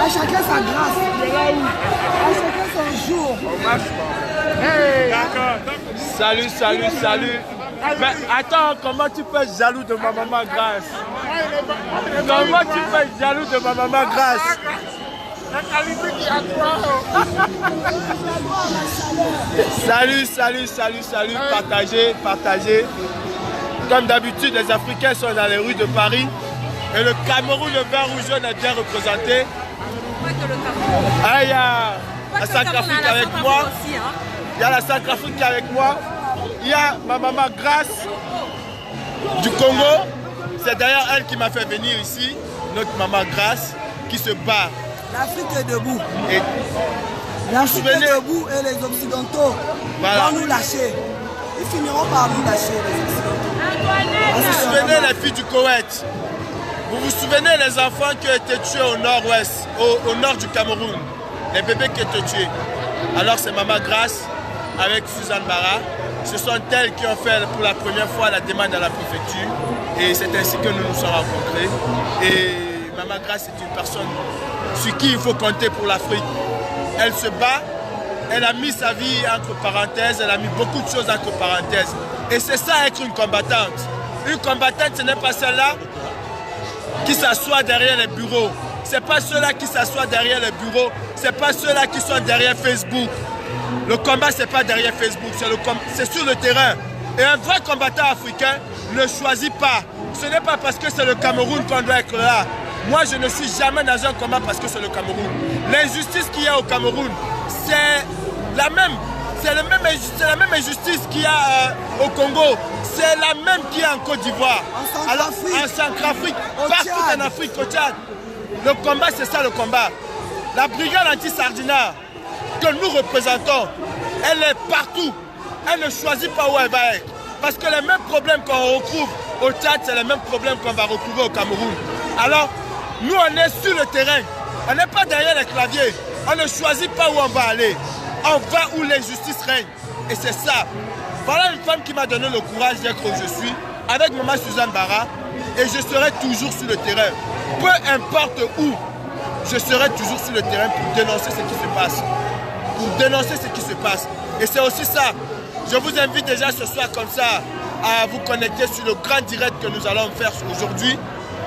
À chacun sa grâce. À chacun son jour. Salut, salut, salut. Mais attends, comment tu peux être jaloux de ma maman Grâce? Comment tu peux être jaloux de ma maman Grâce? Salut, salut, salut, salut. Partagez, partagez. Comme d'habitude, les Africains sont dans les rues de Paris. Et le Cameroun, le vert rouge jaune est bien représenté. Ah, il y a la Centrafrique avec moi. Il y a la Centrafrique avec moi. Il y a ma maman Grâce du Congo. C'est d'ailleurs elle qui m'a fait venir ici. Notre maman Grâce qui se bat. L'Afrique est debout. L'Afrique est debout et les Occidentaux vont nous lâcher. Ils finiront par nous lâcher, les Occidentaux. Vous vous souvenez les filles du Koweït? Vous vous souvenez les enfants qui ont été tués au nord-ouest, au nord du Cameroun? Les bébés qui ont été tués. Alors c'est maman Grâce avec Suzanne Bara. Ce sont elles qui ont fait pour la première fois la demande à la préfecture. Et c'est ainsi que nous nous sommes rencontrés. Et maman Grâce est une personne sur qui il faut compter pour l'Afrique. Elle se bat, elle a mis sa vie entre parenthèses, elle a mis beaucoup de choses entre parenthèses. Et c'est ça être une combattante. Une combattante, ce n'est pas celle-là qui s'assoit derrière les bureaux. Ce n'est pas ceux-là qui s'assoient derrière les bureaux. Ce n'est pas ceux-là qui sont derrière Facebook. Le combat, ce n'est pas derrière Facebook, c'est sur le terrain. Et un vrai combattant africain ne choisit pas. Ce n'est pas parce que c'est le Cameroun qu'on doit être là. Moi, je ne suis jamais dans un combat parce que c'est le Cameroun. L'injustice qu'il y a au Cameroun, c'est la même. C'est la même injustice qu'il y a au Congo. C'est la même qu'il y a en Côte d'Ivoire. En Centrafrique, partout en Afrique, au Tchad. Le combat, c'est ça le combat. La brigade anti-Sardina que nous représentons, elle est partout. Elle ne choisit pas où elle va être. Parce que les mêmes problèmes qu'on retrouve au Tchad, c'est les mêmes problèmes qu'on va retrouver au Cameroun. Alors, nous, on est sur le terrain. On n'est pas derrière les claviers. On ne choisit pas où on va aller. On va où l'injustice règne. Et c'est ça. Voilà une femme qui m'a donné le courage d'être où je suis, avec maman Suzanne Bara. Et je serai toujours sur le terrain. Peu importe où, je serai toujours sur le terrain pour dénoncer ce qui se passe. Pour dénoncer ce qui se passe. Et c'est aussi ça. Je vous invite déjà ce soir comme ça à vous connecter sur le grand direct que nous allons faire aujourd'hui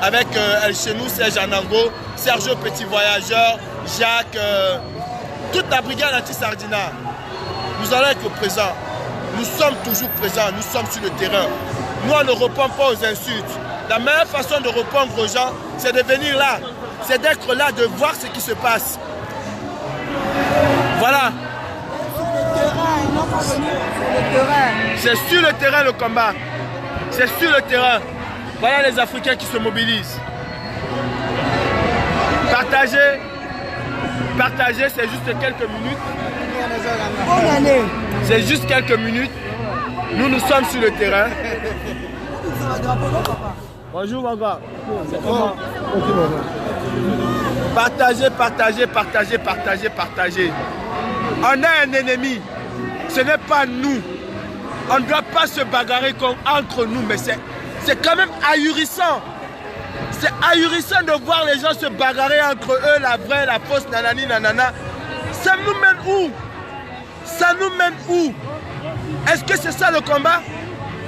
avec chez nous, Serge Anango, Sergio Petit Voyageur, Jacques, toute la brigade anti-Sardina. Nous allons être présents. Nous sommes toujours présents, nous sommes sur le terrain. Nous, on ne répond pas aux insultes. La meilleure façon de répondre aux gens, c'est de venir là. C'est d'être là, de voir ce qui se passe. Voilà. C'est sur le terrain le combat. C'est sur le terrain. Voilà les Africains qui se mobilisent. Partagez. Partagez, c'est juste quelques minutes. Bonne année. C'est juste quelques minutes. Nous sommes sur le terrain. Bonjour mon gars. C'est comment? Partagez, partagez, partagez, partagez, partagez. On a un ennemi. Ce n'est pas nous. On ne doit pas se bagarrer entre nous, mais c'est quand même ahurissant. C'est ahurissant de voir les gens se bagarrer entre eux, la vraie, la fausse, nanani, nanana. Ça nous mène où? Ça nous mène où? Est-ce que c'est ça le combat?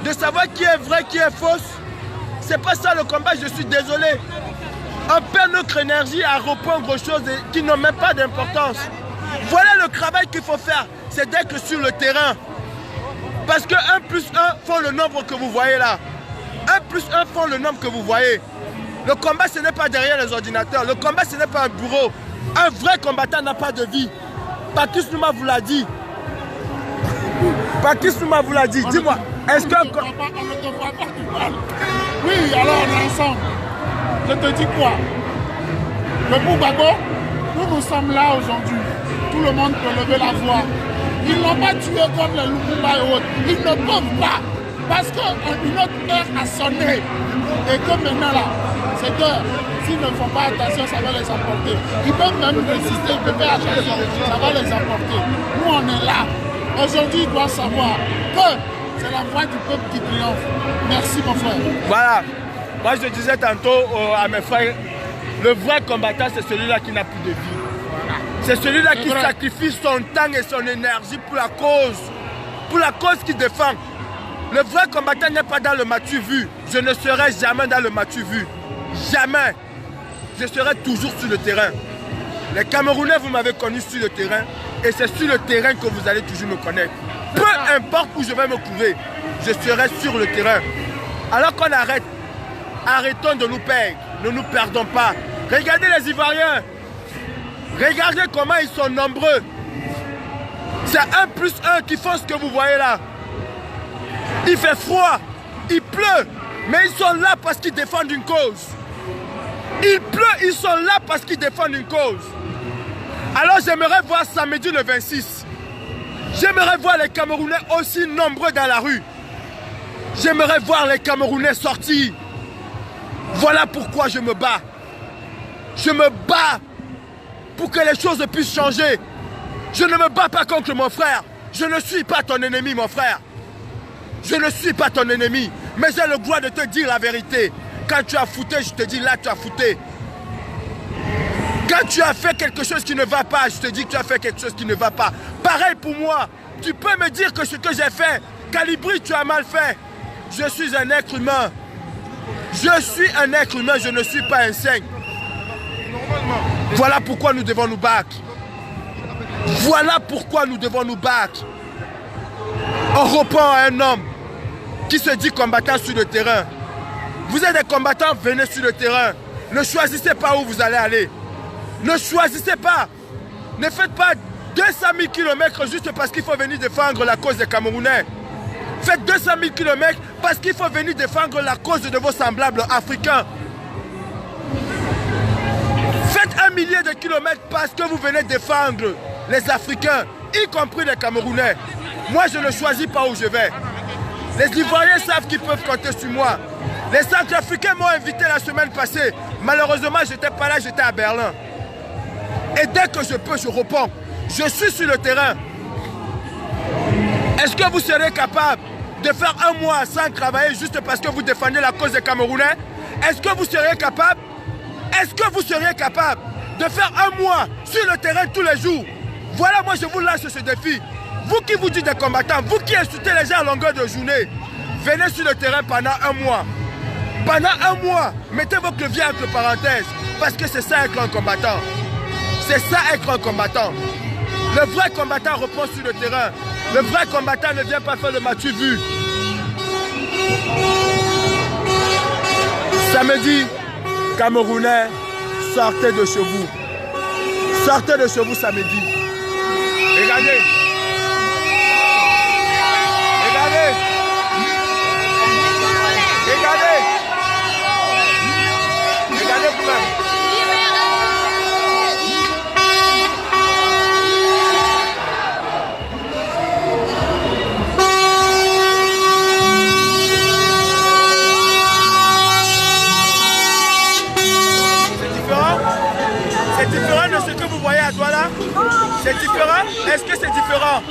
De savoir qui est vrai, qui est fausse? C'est pas ça le combat, je suis désolé. On perd notre énergie à répondre aux choses qui n'ont même pas d'importance. Voilà le travail qu'il faut faire, c'est d'être sur le terrain. Parce que 1 plus 1 font le nombre que vous voyez là. 1 plus 1 font le nombre que vous voyez. Le combat, ce n'est pas derrière les ordinateurs. Le combat, ce n'est pas un bureau. Un vrai combattant n'a pas de vie. Patrice Nouma vous l'a dit. Patrice Nouma vous l'a dit. Dis-moi, est-ce que... Oui, alors on est ensemble. Je te dis quoi? Le Boubago, nous sommes là aujourd'hui. Tout le monde peut lever la voix. Ils n'ont pas tué comme les Lumumba et autres. Ils ne peuvent pas. Parce qu'une autre heure a sonné. Et que maintenant là, c'est que s'ils ne font pas attention, ça va les emporter. Ils peuvent même résister, ils peuvent faire attention, ça va les emporter. Nous on est là. Aujourd'hui, ils doivent savoir que c'est la voix du peuple qui triomphe. Merci mon frère. Voilà. Moi je disais tantôt à mes frères Le vrai combattant, c'est celui-là qui n'a plus de vie. C'est celui-là qui sacrifie son temps et son énergie pour la cause qu'il défend. Le vrai combattant n'est pas dans le m'as-tu vu. Je ne serai jamais dans le m'as-tu vu. Jamais. Je serai toujours sur le terrain. Les Camerounais, vous m'avez connu sur le terrain. Et c'est sur le terrain que vous allez toujours me connaître. Peu importe où je vais me trouver, je serai sur le terrain. Alors qu'on arrête, arrêtons de nous perdre. Ne nous perdons pas. Regardez les Ivoiriens. Regardez comment ils sont nombreux. C'est 1+1 qui font ce que vous voyez là. Il fait froid, il pleut, mais ils sont là parce qu'ils défendent une cause. Il pleut, ils sont là parce qu'ils défendent une cause. Alors j'aimerais voir samedi le 26. J'aimerais voir les Camerounais aussi nombreux dans la rue. J'aimerais voir les Camerounais sortir. Voilà pourquoi je me bats. Je me bats pour que les choses puissent changer. Je ne me bats pas contre mon frère. Je ne suis pas ton ennemi, mon frère. Je ne suis pas ton ennemi. Mais j'ai le droit de te dire la vérité. Quand tu as fouté, je te dis là, tu as fouté. Quand tu as fait quelque chose qui ne va pas, je te dis que tu as fait quelque chose qui ne va pas. Pareil pour moi. Tu peux me dire que ce que j'ai fait, Calibri, tu as mal fait. Je suis un être humain. Je suis un être humain, je ne suis pas un saint. Voilà pourquoi nous devons nous battre. Voilà pourquoi nous devons nous battre. On reprend à un homme qui se dit combattant sur le terrain. Vous êtes des combattants, venez sur le terrain. Ne choisissez pas où vous allez aller. Ne choisissez pas. Ne faites pas 200 000 km juste parce qu'il faut venir défendre la cause des Camerounais. Faites 200 000 km parce qu'il faut venir défendre la cause de vos semblables africains. Faites 1 millier de kilomètres parce que vous venez défendre les Africains, y compris les Camerounais. Moi, je ne choisis pas où je vais. Les Ivoiriens savent qu'ils peuvent compter sur moi. Les Centrafricains m'ont invité la semaine passée. Malheureusement, je n'étais pas là, j'étais à Berlin. Et dès que je peux, je réponds. Je suis sur le terrain. Est-ce que vous serez capable de faire 1 mois sans travailler juste parce que vous défendez la cause des Camerounais? Est-ce que vous seriez capable? Est-ce que vous seriez capable de faire 1 mois sur le terrain tous les jours? Voilà, moi je vous lance ce défi. Vous qui vous dites des combattants, vous qui insultez les gens à longueur de journée, venez sur le terrain pendant 1 mois. Pendant 1 mois, mettez vos claviers entre parenthèses, parce que c'est ça être un combattant. C'est ça être un combattant. Le vrai combattant reprend sur le terrain. Le vrai combattant ne vient pas faire le m'as-tu vu. Samedi, Camerounais, sortez de chez vous. Sortez de chez vous samedi. Regardez. Regardez. Regardez. Regardez vous-même. C'est différent de ce que vous voyez à Douala? C'est différent? Est-ce que c'est différent?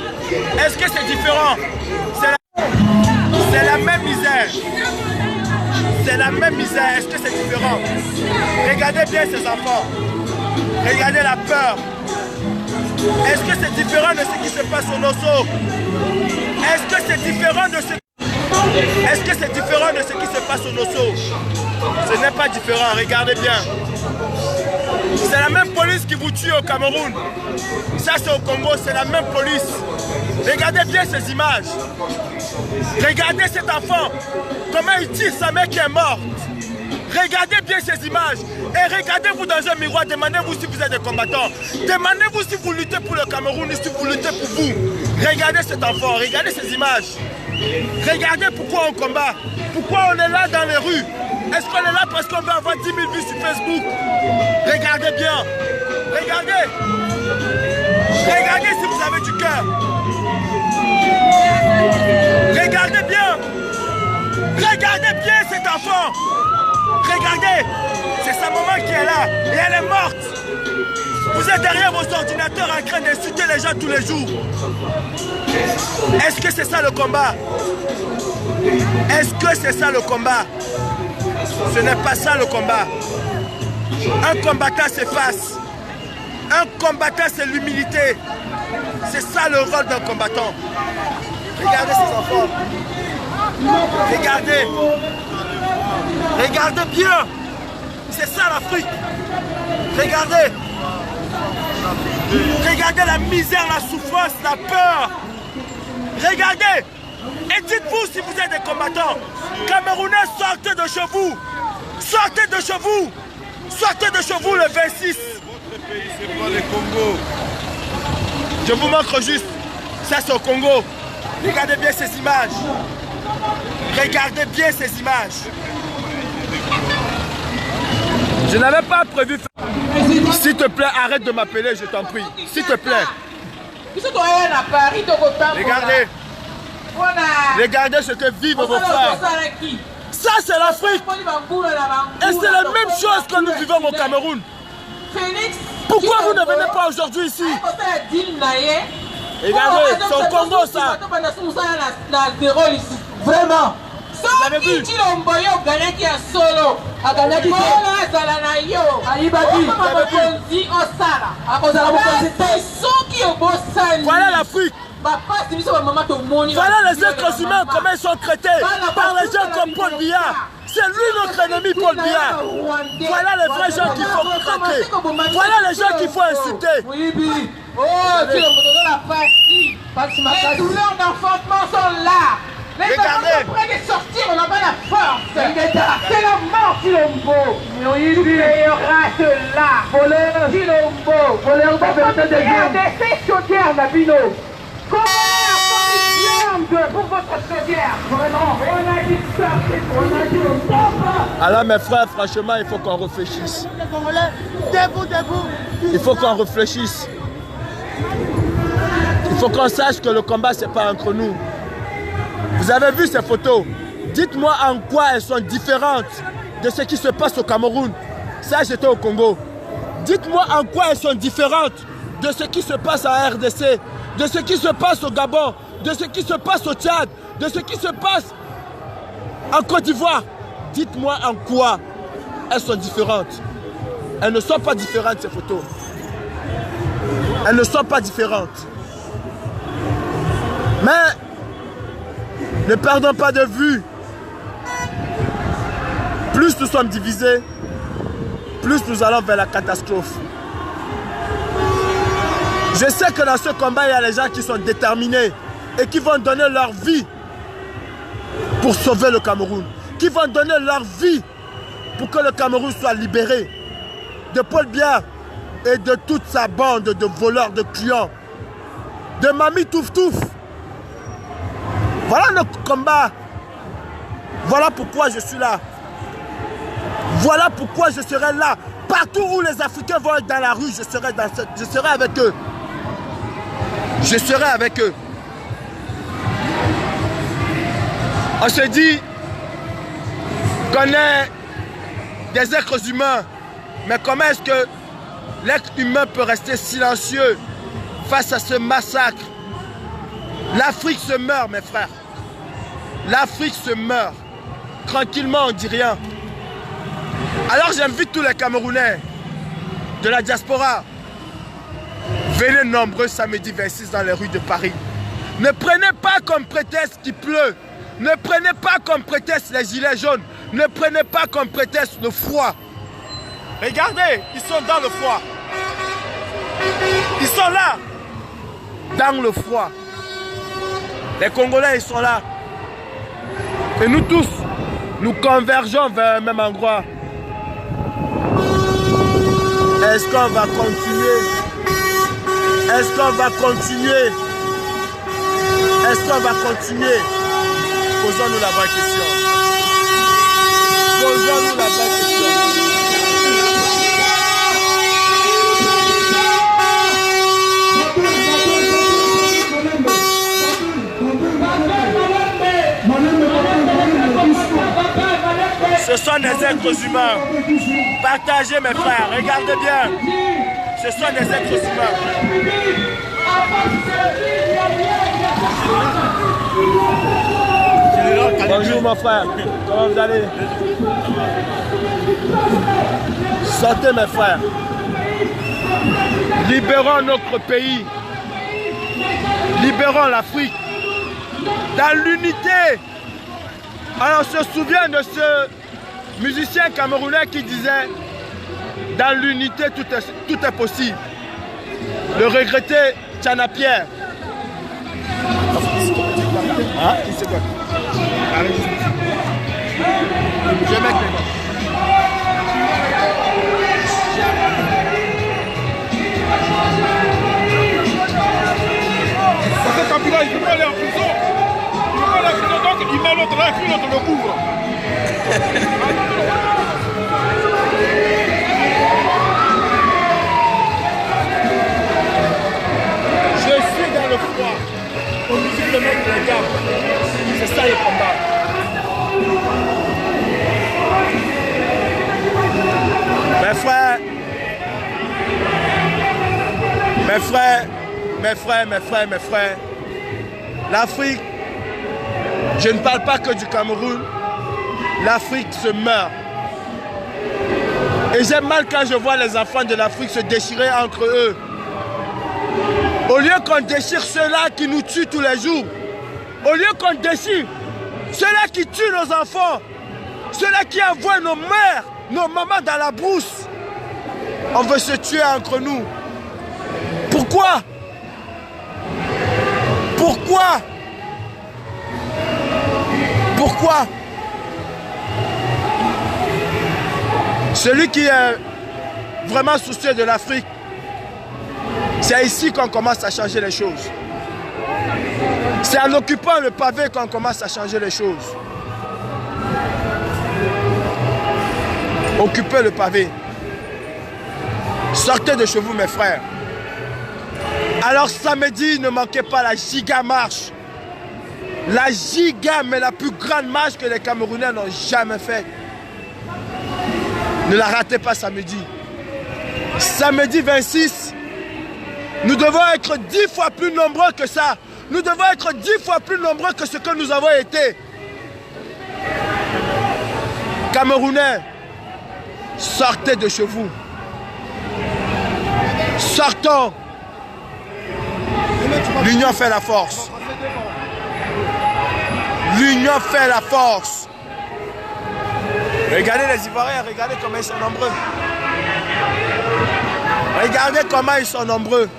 Est-ce que c'est différent? C'est la même misère. C'est la même misère. Est-ce que c'est différent? Regardez bien ces enfants. Regardez la peur. Est-ce que c'est différent de ce qui se passe au Nosso? Est-ce que c'est différent de ce... Est-ce que c'est différent de ce qui se passe au Nosso? Ce n'est pas différent. Regardez bien. C'est la même police qui vous tue au Cameroun. Ça c'est au Congo, c'est la même police. Regardez bien ces images. Regardez cet enfant. Comment il tire sa mère qui est morte. Regardez bien ces images. Et regardez-vous dans un miroir. Demandez-vous si vous êtes des combattants. Demandez-vous si vous luttez pour le Cameroun ou si vous luttez pour vous. Regardez cet enfant. Regardez ces images. Regardez pourquoi on combat. Pourquoi on est là dans les rues. Est-ce qu'on est là parce qu'on veut avoir 10 000 vues sur Facebook? Regardez bien. Regardez. Regardez si vous avez du cœur. Regardez bien. Regardez bien cet enfant. Regardez. C'est sa maman qui est là. Et elle est morte. Vous êtes derrière vos ordinateurs en train d'insulter les gens tous les jours. Est-ce que c'est ça le combat? Est-ce que c'est ça le combat? Ce n'est pas ça le combat. Un combattant s'efface. Un combattant, c'est l'humilité. C'est ça le rôle d'un combattant. Regardez ces enfants. Regardez. Regardez bien. C'est ça l'Afrique. Regardez. Regardez la misère, la souffrance, la peur. Regardez. Et dites-vous si vous êtes des combattants. Camerounais, sortez de chez vous. Sortez de chez vous. Sortez de chez vous le 26. Votre pays, c'est pas le Congo. Je vous montre juste. Ça, c'est au Congo. Regardez bien ces images. Regardez bien ces images. Je n'avais pas prévu. S'il te plaît, arrête de m'appeler, je t'en prie. S'il te plaît. Regardez. Regardez ce que vivent vos frères. Ça, c'est l'Afrique. Et c'est la même chose que nous vivons au Cameroun. Pourquoi vous ne venez pas aujourd'hui ici? Regardez, c'est au Congo ça. Vraiment. Vous avez vu? Voilà l'Afrique. Voilà les êtres humains, comment ils sont traités par les gens comme Paul Biya. C'est lui notre ennemi, Paul Biya. Voilà les vrais gens qu'il faut traiter. Voilà les gens qu'il faut insulter. Les douleurs d'enfantement sont là. Les enfants sont prêts de sortir, on n'a pas la force. C'est la mort, Chilombo. Meilleur race là. Voleur, Chilombo. Voleur de regardez ces chaudières, Nabino. Comment la condition pour votre chaudière? Vraiment, on a dit sortir, on a dit on. Alors mes frères, franchement, il faut qu'on réfléchisse. Debout, debout. Il faut qu'on réfléchisse. Il faut qu'on sache que le combat, c'est pas entre nous. Vous avez vu ces photos? Dites-moi en quoi elles sont différentes de ce qui se passe au Cameroun. Ça, j'étais au Congo. Dites-moi en quoi elles sont différentes de ce qui se passe en RDC, de ce qui se passe au Gabon, de ce qui se passe au Tchad, de ce qui se passe en Côte d'Ivoire. Dites-moi en quoi elles sont différentes. Elles ne sont pas différentes, ces photos. Elles ne sont pas différentes. Mais ne perdons pas de vue. Plus nous sommes divisés, plus nous allons vers la catastrophe. Je sais que dans ce combat, il y a les gens qui sont déterminés et qui vont donner leur vie pour sauver le Cameroun. Qui vont donner leur vie pour que le Cameroun soit libéré de Paul Biya et de toute sa bande de voleurs, de clients, de Mami Touf Touf. Voilà notre combat. Voilà pourquoi je suis là. Voilà pourquoi je serai là. Partout où les Africains vont être dans la rue, je serai avec eux. Je serai avec eux. On se dit qu'on est des êtres humains. Mais comment est-ce que l'être humain peut rester silencieux face à ce massacre? L'Afrique se meurt, mes frères. L'Afrique se meurt. Tranquillement, on ne dit rien. Alors j'invite tous les Camerounais de la diaspora. Venez nombreux samedi 26 dans les rues de Paris. Ne prenez pas comme prétexte qu'il pleut. Ne prenez pas comme prétexte les gilets jaunes. Ne prenez pas comme prétexte le froid. Regardez, ils sont dans le froid. Ils sont là, dans le froid. Les Congolais, ils sont là. Et nous tous, nous convergeons vers un même endroit. Est-ce qu'on va continuer? Est-ce qu'on va continuer? Est-ce qu'on va continuer? Posons-nous la vraie question. Posons-nous la vraie question. Ce sont des êtres humains. Partagez mes frères, regardez bien. Ce sont des êtres humains. Bonjour mon frère, comment vous allez? Sortez mes frères. Libérons notre pays. Libérons l'Afrique. Dans l'unité. Alors on se souvient de ce musicien camerounais qui disait dans l'unité tout est possible. Le regretté Tchana Pierre. Hein? Je vais mettre les gars. Parce que Kabila, il ne peut pas aller en prison. Il ne peut pas aller en prison, donc il met l'autre là et puis l'autre le couvre. Je suis dans le froid. Obligé de mettre les gars. C'est ça le combat. Mes frères, l'Afrique, je ne parle pas que du Cameroun, l'Afrique se meurt. Et j'ai mal quand je vois les enfants de l'Afrique se déchirer entre eux. Au lieu qu'on déchire ceux-là qui nous tuent tous les jours, au lieu qu'on déchire ceux-là qui tuent nos enfants, ceux-là qui envoient nos mères, nos mamans dans la brousse, on veut se tuer entre nous. Pourquoi? Pourquoi? Pourquoi? Celui qui est vraiment soucieux de l'Afrique, c'est ici qu'on commence à changer les choses. C'est en occupant le pavé qu'on commence à changer les choses. Occupez le pavé. Sortez de chez vous, mes frères. Alors samedi, ne manquez pas la giga marche. La giga, mais la plus grande marche que les Camerounais n'ont jamais faite. Ne la ratez pas samedi. Samedi 26, nous devons être 10 fois plus nombreux que ça. Nous devons être 10 fois plus nombreux que ce que nous avons été. Camerounais, sortez de chez vous. Sortons. L'union fait la force. L'union fait la force. Regardez les Ivoiriens, regardez comment ils sont nombreux. Regardez comment ils sont nombreux.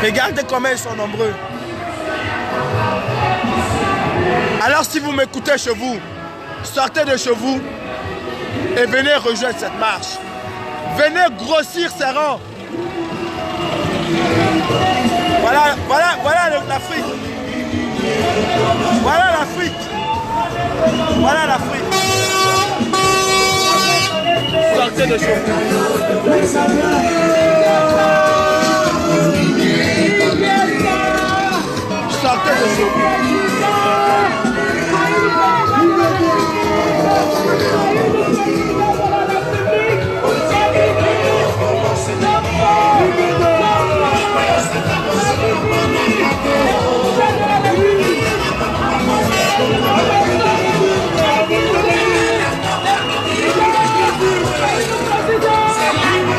Regardez comment ils sont nombreux. Alors si vous m'écoutez chez vous, sortez de chez vous et venez rejoindre cette marche. Venez grossir ces rangs. Voilà l'Afrique. Voilà l'Afrique. Voilà l'Afrique. Sortez de chez vous. Sortez de chez vous.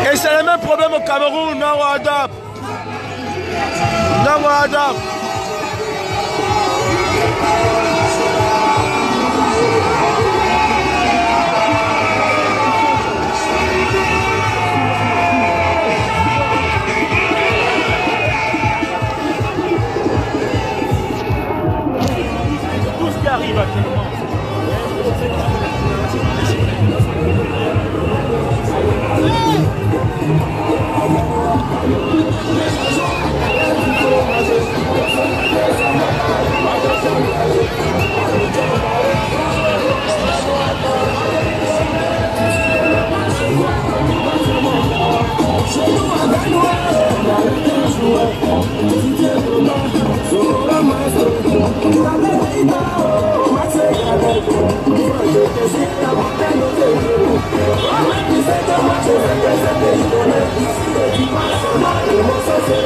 Et c'est le même problème au Cameroun, non Wadab. Non Wadab. Tout ce qui arrive actuellement. Thank you.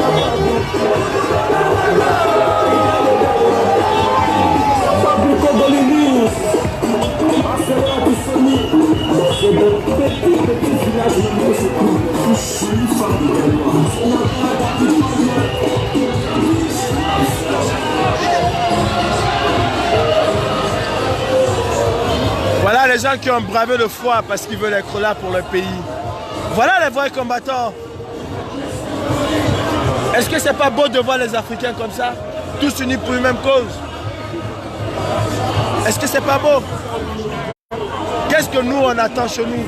les gens qui ont bravé le froid parce qu'ils veulent être là pour le pays. Voilà les vrais combattants. Est-ce que c'est pas beau de voir les Africains comme ça, tous unis pour une même cause? Est-ce que c'est pas beau? Qu'est-ce que nous on attend chez nous?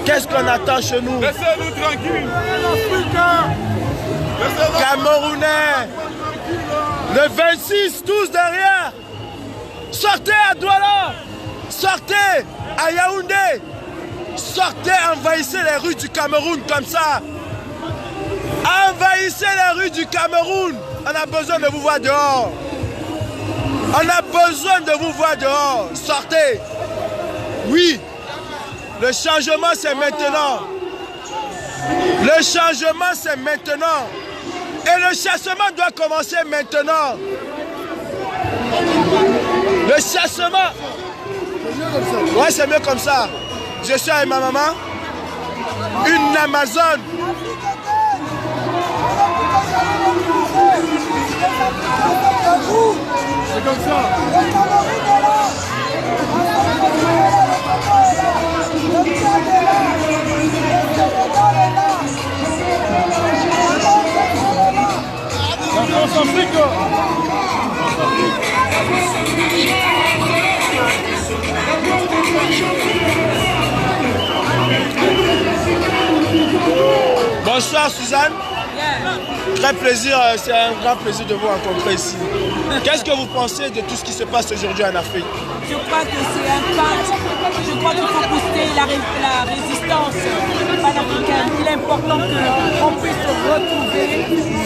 Qu'est-ce qu'on attend chez nous? Laissez-nous tranquilles. Camerounais, le 26, tous derrière. Sortez à Douala, sortez à Yaoundé, sortez, envahissez les rues du Cameroun comme ça. Envahissez les rues du Cameroun. On a besoin de vous voir dehors. On a besoin de vous voir dehors. Sortez. Oui, le changement c'est maintenant. Le changement c'est maintenant. Et le chassement doit commencer maintenant. Le chassement. Ouais, c'est mieux comme ça. Je suis avec ma maman. Une Amazone. C'est comme ça. La France-Afrique. Bonsoir Suzanne. Très plaisir, c'est un grand plaisir de vous rencontrer ici. Qu'est-ce que vous pensez de tout ce qui se passe aujourd'hui en Afrique? Je crois que c'est un pas. Je crois qu'il faut booster la résistance panafricaine. Il est important qu'on puisse se retrouver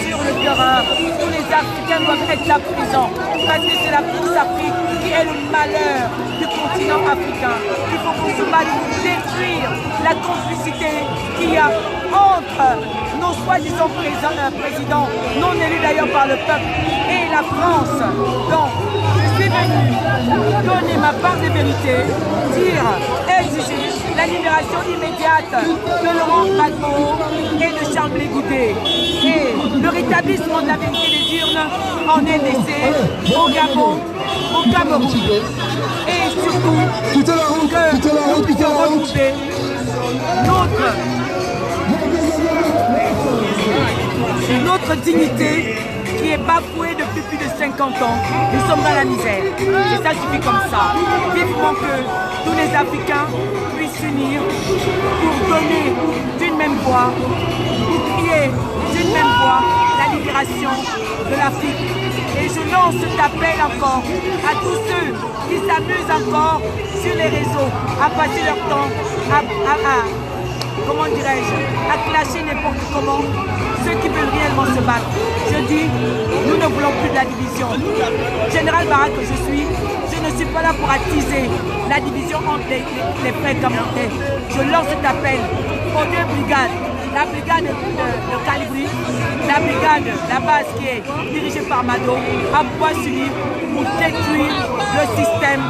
sur le terrain. Tous les Africains doivent être là présents. Parce que c'est la France Afrique qui est le malheur du continent africain. Il faut qu'on se batte pour détruire la complicité qu'il y a entre nos soi-disant présidents, non élus d'ailleurs par le peuple, et la France. Donc, je suis venue donner ma part de vérité, exiger la libération immédiate de Laurent Gbagbo et de Charles Blé Goudé. Et le rétablissement de la vérité des urnes en RDC, au Gabon, au Cameroun. Et surtout, que nous puissions retrouver notre dignité qui est bafouée depuis plus de 50 ans. Nous sommes dans la misère. Et ça suffit comme ça. Vivement que tous les Africains puissent s'unir pour donner d'une même voix, pour crier d'une même voix la libération de l'Afrique. Et je lance cet appel encore à tous ceux qui s'amusent encore sur les réseaux à passer leur temps comment dirais-je, à clasher n'importe comment ceux qui veulent réellement se battre. Je dis, nous ne voulons plus de la division. Général Barra que je ne suis pas là pour attiser la division entre les frères camerounais. Je lance cet appel aux deux brigades. La brigade de Calibri, la brigade, la base qui est dirigée par Mado, à pouvoir s'unir pour détruire le système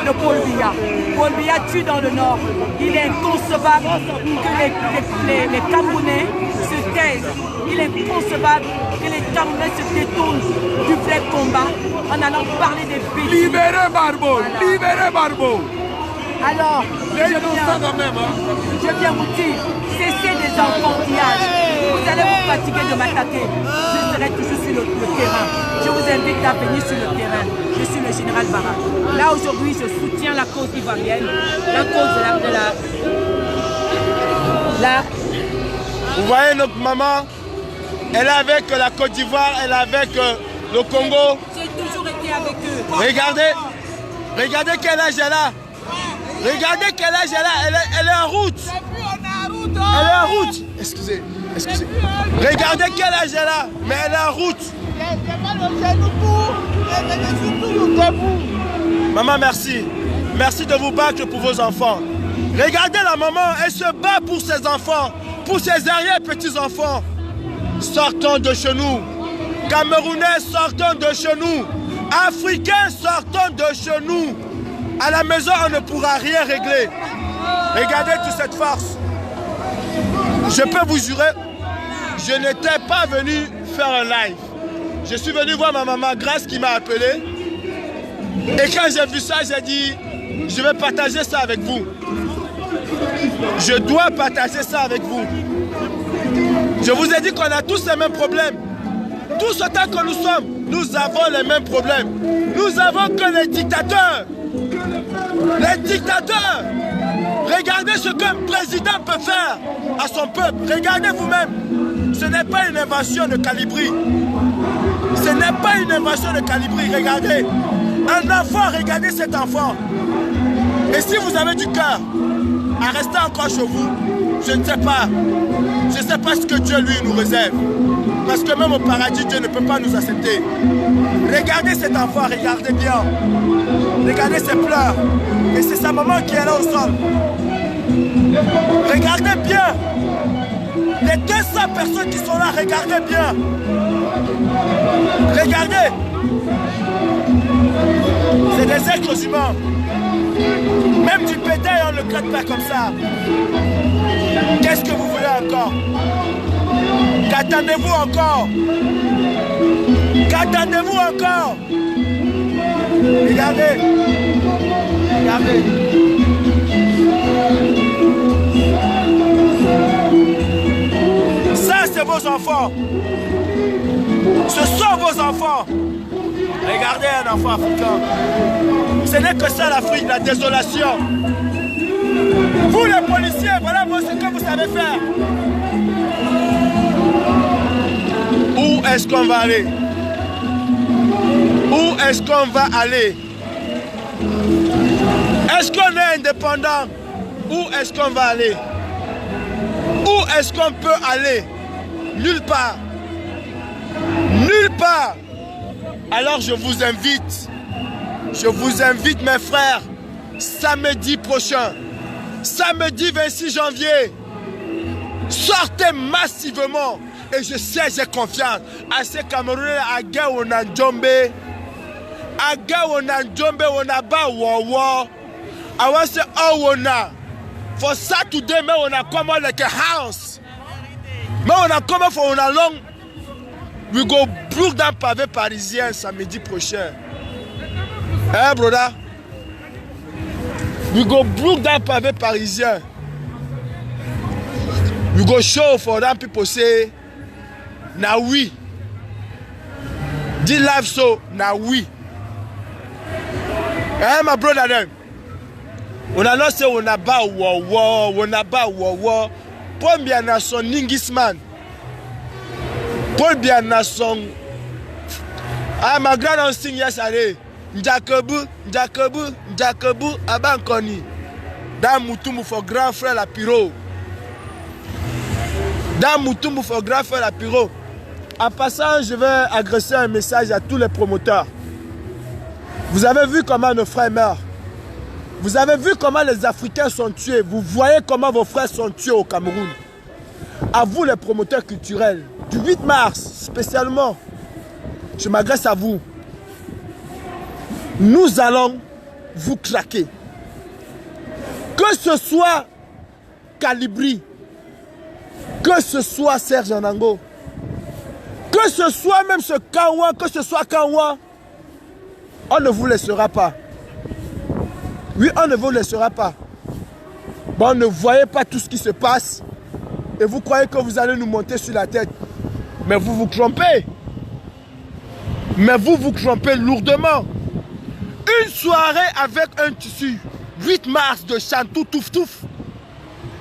de Paul Biya. Paul Biya tue dans le nord. Il est inconcevable que les Camerounais se taisent. Il est inconcevable que les Camerounais se détournent du vrai combat en allant parler des bêtises. Libérez Barbo, voilà. Libérez Barbo. Alors, je viens vous dire, cessez des enfantillages. Vous allez vous fatiguer de m'attaquer. Je serai toujours sur le terrain. Je vous invite à venir sur le terrain. Je suis le général Barra. Là, aujourd'hui, je soutiens la cause ivoirienne, la cause de la... Vous voyez notre maman, elle est avec la Côte d'Ivoire, elle est avec le Congo. J'ai toujours été avec eux. Regardez quel âge elle a. Regardez quel âge elle a, elle est en route. Elle est en route. Excusez. Regardez quel âge elle a, mais elle est en route. Maman, merci. Merci de vous battre pour vos enfants. Regardez la maman, elle se bat pour ses enfants, pour ses arrière-petits-enfants. Sortons de chez nous. Camerounais, sortons de chez nous. Africains, sortons de chez nous. À la maison, on ne pourra rien régler. Regardez toute cette farce. Je peux vous jurer, je n'étais pas venu faire un live. Je suis venu voir ma maman Grace qui m'a appelé. Et quand j'ai vu ça, j'ai dit, je vais partager ça avec vous. Je dois partager ça avec vous. Je vous ai dit qu'on a tous les mêmes problèmes. Tous autant que nous sommes, nous avons les mêmes problèmes. Nous avons que les dictateurs. Les dictateurs. Regardez ce qu'un président peut faire à son peuple. Regardez vous-même. Ce n'est pas une invention de Calibri. Ce n'est pas une invention de Calibri. Regardez. Un enfant, regardez cet enfant. Et si vous avez du cœur à rester encore chez vous, je ne sais pas. Je ne sais pas ce que Dieu lui nous réserve. Parce que même au paradis, Dieu ne peut pas nous accepter. Regardez cet enfant, regardez bien. Regardez ses pleurs. Et c'est sa maman qui est là au sol. Regardez bien. Les 200 personnes qui sont là, regardez bien. Regardez. C'est des êtres humains. Même du bétail, on ne le traite pas comme ça. Qu'est-ce que vous voulez encore? Qu'attendez-vous encore? Qu'attendez-vous encore? Regardez. Regardez. Ça, c'est vos enfants. Ce sont vos enfants. Regardez un enfant africain. Ce n'est que ça l'Afrique, la désolation. Vous les policiers, voilà ce que vous savez faire. Où est-ce qu'on va aller? Où est-ce qu'on va aller? Est-ce qu'on est indépendant? Où est-ce qu'on va aller? Où est-ce qu'on peut aller? Nulle part. Nulle part. Alors je vous invite mes frères, samedi prochain, samedi 26 janvier, sortez massivement. Et je sais, j'ai confiance à ces Camerounais, à Gaona Djombe, à Gaona Djombe, on a ba wawa, I want to say Owona. For Saturday, mais on a come out like a house. Mais on a come out for on a long. We go block dans pavé parisien samedi prochain. Hein, brother? We go block dans pavé parisien. We go show for them people say, now we. The life so, now we. Hein, my brother then? On a lancé, on a ba wawa, on a ba wawa. Pour bien na son Ningisman. Pour bien na son. Ah, ma grand sing yesterday. Njakebu, Njakebu, Njakebu, Abankoni. Dans Moutoumou for grand frère la Piro. Dans Moutoumou for grand frère la Piro. En passant, je vais adresser un message à tous les promoteurs. Vous avez vu comment nos frères meurent. Vous avez vu comment les Africains sont tués. Vous voyez comment vos frères sont tués au Cameroun. À vous les promoteurs culturels, du 8 mars spécialement, je m'adresse à vous. Nous allons vous claquer. Que ce soit Calibri, que ce soit Serge Anango, que ce soit même ce Kanwa, que ce soit Kanwa, on ne vous laissera pas. Oui, on ne vous laissera pas. Bon, ne voyez pas tout ce qui se passe et vous croyez que vous allez nous monter sur la tête. Mais vous vous trompez. Mais vous vous trompez lourdement. Une soirée avec un tissu, 8 mars de Chantou Touf Touf.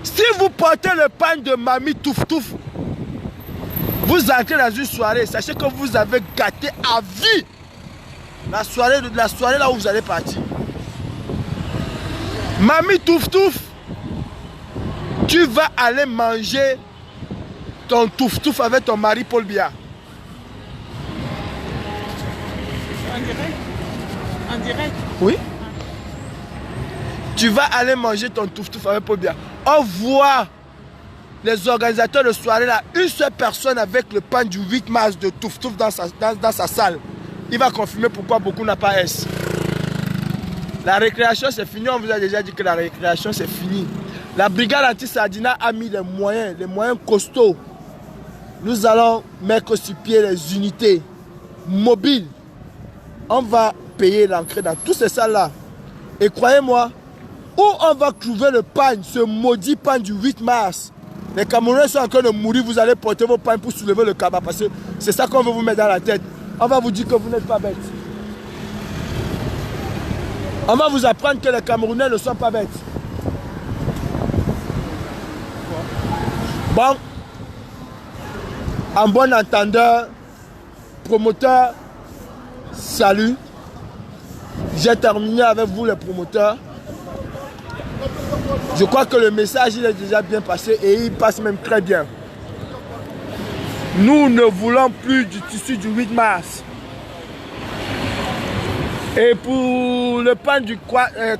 Si vous portez le pain de Mamie Touf Touf, vous entrez dans une soirée, sachez que vous avez gâté à vie la soirée là où vous allez partir. Mamie Touf Touf, tu vas aller manger ton Touf Touf avec ton mari Paul Biya. En direct? Oui. Tu vas aller manger ton Touf Touf avec Paul Biya. On voit les organisateurs de soirée là, une seule personne avec le pain du 8 mars de Touf Touf dans sa salle. Il va confirmer pourquoi beaucoup n'a pas S. La récréation c'est fini, on vous a déjà dit que la récréation c'est fini. La brigade anti-Sardina a mis les moyens costauds. Nous allons mettre sur pied les unités mobiles. On va payer l'entrée dans tous ces salles-là. Et croyez-moi, où on va trouver le pain, ce maudit pain du 8 mars. Les Camerounais sont en train de mourir, vous allez porter vos pains pour soulever le cabas. Parce que c'est ça qu'on veut vous mettre dans la tête. On va vous dire que vous n'êtes pas bêtes. On va vous apprendre que les Camerounais ne sont pas bêtes. Bon, en bon entendeur, promoteur, salut. J'ai terminé avec vous les promoteurs. Je crois que le message il est déjà bien passé et il passe même très bien. Nous ne voulons plus du tissu du 8 mars. Et pour le pain du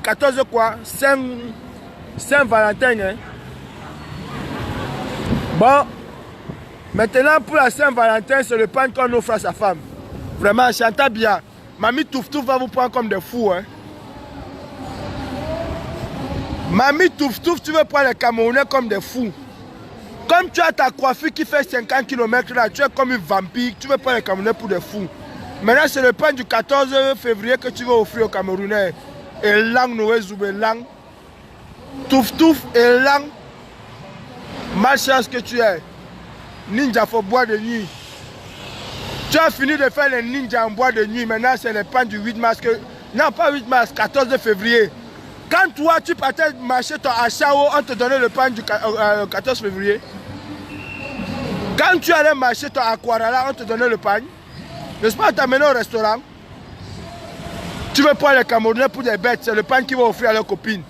14 quoi, Saint-Valentin. Hein. Bon, maintenant pour la Saint-Valentin, c'est le pain qu'on offre à sa femme. Vraiment, Chantal bien. Mamie Touftouf va vous prendre comme des fous. Hein. Mamie Touftouf, tu veux prendre les Camerounais comme des fous. Comme tu as ta coiffure qui fait 50 km là, tu es comme une vampire, tu veux prendre les Camerounais pour des fous. Maintenant, c'est le pain du 14 février que tu veux offrir aux Camerounais. Et lang Noé Zoubé lang. Touftouf et lang. Malchance que tu es. Ninja faut boire de nuit. Tu as fini de faire les ninjas en bois de nuit. Maintenant, c'est le pain du 8 mars. Non, pas 8 mars, 14 février. Quand toi, tu partais marcher à Chao, on te donnait le pain du 14 février. Quand tu allais marcher à Kouarala, on te donnait le pain. N'est-ce pas, on t'amenait au restaurant. Tu veux prendre les Camerounais pour des bêtes, c'est le pain qu'ils vont offrir à leurs copines.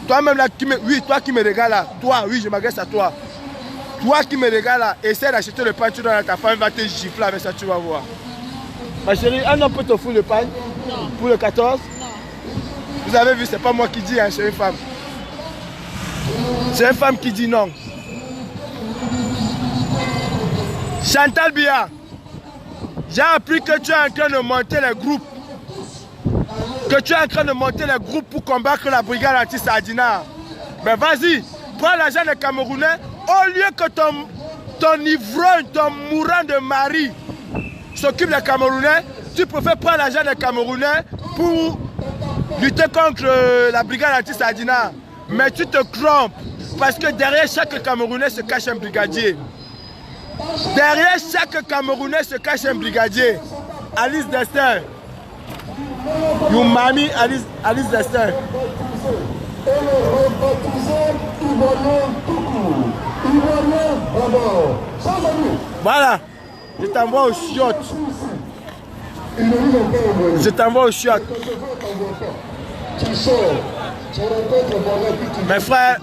Toi-même là, oui, toi qui me régales là, toi, oui, je m'adresse à toi. Toi qui me régales là, essaie d'acheter le pain, tu donnes à ta femme, va te gifler avec ça, tu vas voir. Ma chérie, un homme peut t'offrir le pain? Non. Pour le 14? Non. Vous avez vu, c'est pas moi qui dis, hein, c'est une femme. C'est une femme qui dit non. Chantal Biya, j'ai appris que tu es en train de monter les groupes. Que tu es en train de monter les groupes pour combattre la brigade anti-Sardina. Mais vas-y, prends l'argent des Camerounais. Au lieu que ton ivrogne, ton mourant de mari s'occupe des Camerounais, tu préfères prendre l'argent des Camerounais pour lutter contre la brigade anti-Sardina. Mais tu te trompes, parce que derrière chaque Camerounais se cache un brigadier. Derrière chaque Camerounais se cache un brigadier. Alice Destin. You mami Alice Destin. Voilà. Je t'envoie au chiottes. Je t'envoie au chiottes. Mes frères,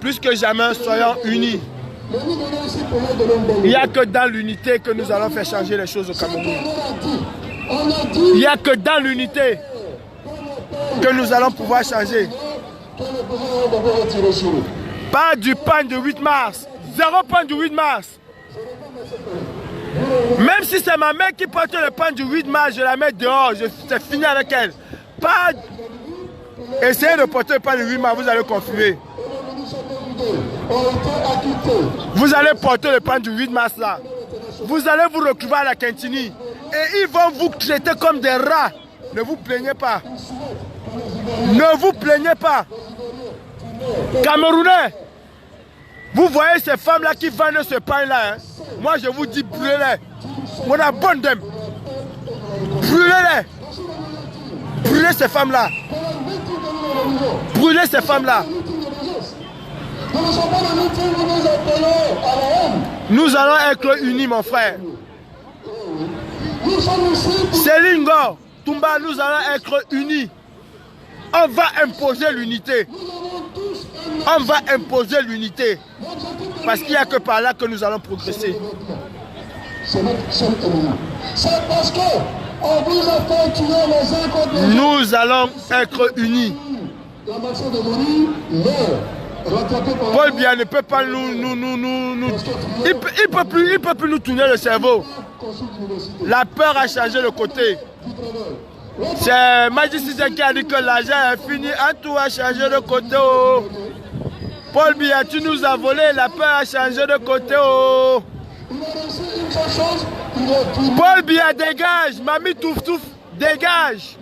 plus que jamais, soyons unis. Il n'y a que dans l'unité que nous allons faire changer les choses au Cameroun. Il n'y a que dans l'unité que nous allons pouvoir changer. Pas du pain du 8 mars. Zéro pain du 8 mars. Même si c'est ma mère qui porte le pain du 8 mars, je la mets dehors. C'est fini avec elle. Pas essayez de porter le pain du 8 mars, vous allez confirmer. Vous allez porter le pain du 8 mars là. Vous allez vous retrouver à la Quintini. Et ils vont vous traiter comme des rats. Ne vous plaignez pas. Ne vous plaignez pas. Camerounais, vous voyez ces femmes là qui vendent ce pain là. Hein? Moi je vous dis brûlez-les. On a bon d'eux. Brûlez-les. Brûlez ces femmes là. Brûlez ces femmes là. Nous allons être unis, mon frère. Céline Ngor, Toumba, nous allons être unis. On va imposer l'unité. On va imposer l'unité. Parce qu'il n'y a que par là que nous allons progresser. Nous allons être unis. Paul Biya ne peut pas il peut plus nous tourner le cerveau. La peur a changé de côté. C'est Majid Cissé qui a dit que l'argent est fini. Un tout a changé de côté. Oh. Paul Biya, tu nous as volé. La peur a changé de côté. Oh. Paul Biya, dégage. Mamie Touftouf, dégage.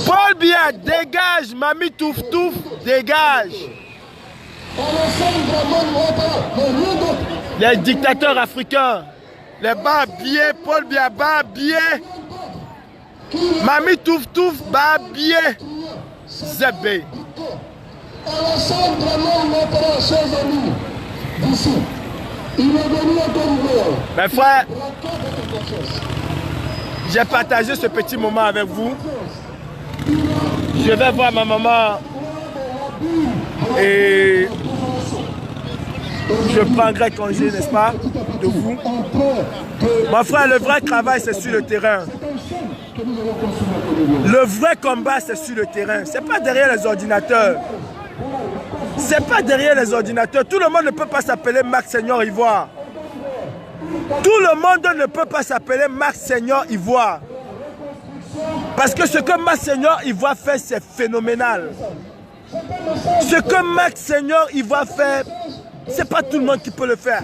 Paul Biya, dégage. Mami Touf Touf, dégage. Les dictateurs africains, les Babié, Paul Biya, Babié. Mami Touf Touf, Babié. Zébé. Mes frères, j'ai partagé ce petit moment avec vous. Je vais voir ma maman et je prendrai congé, n'est-ce pas, de vous. Mon frère, le vrai travail, c'est sur le terrain. Le vrai combat, c'est sur le terrain. C'est pas derrière les ordinateurs. C'est pas derrière les ordinateurs. Tout le monde ne peut pas s'appeler Marc Seigneur Ivoire. Tout le monde ne peut pas s'appeler Marc Seigneur Ivoire. Parce que ce que Marc Seigneur Ivoire fait, c'est phénoménal. Ce que Marc Seigneur Ivoire fait, c'est pas tout le monde qui peut le faire.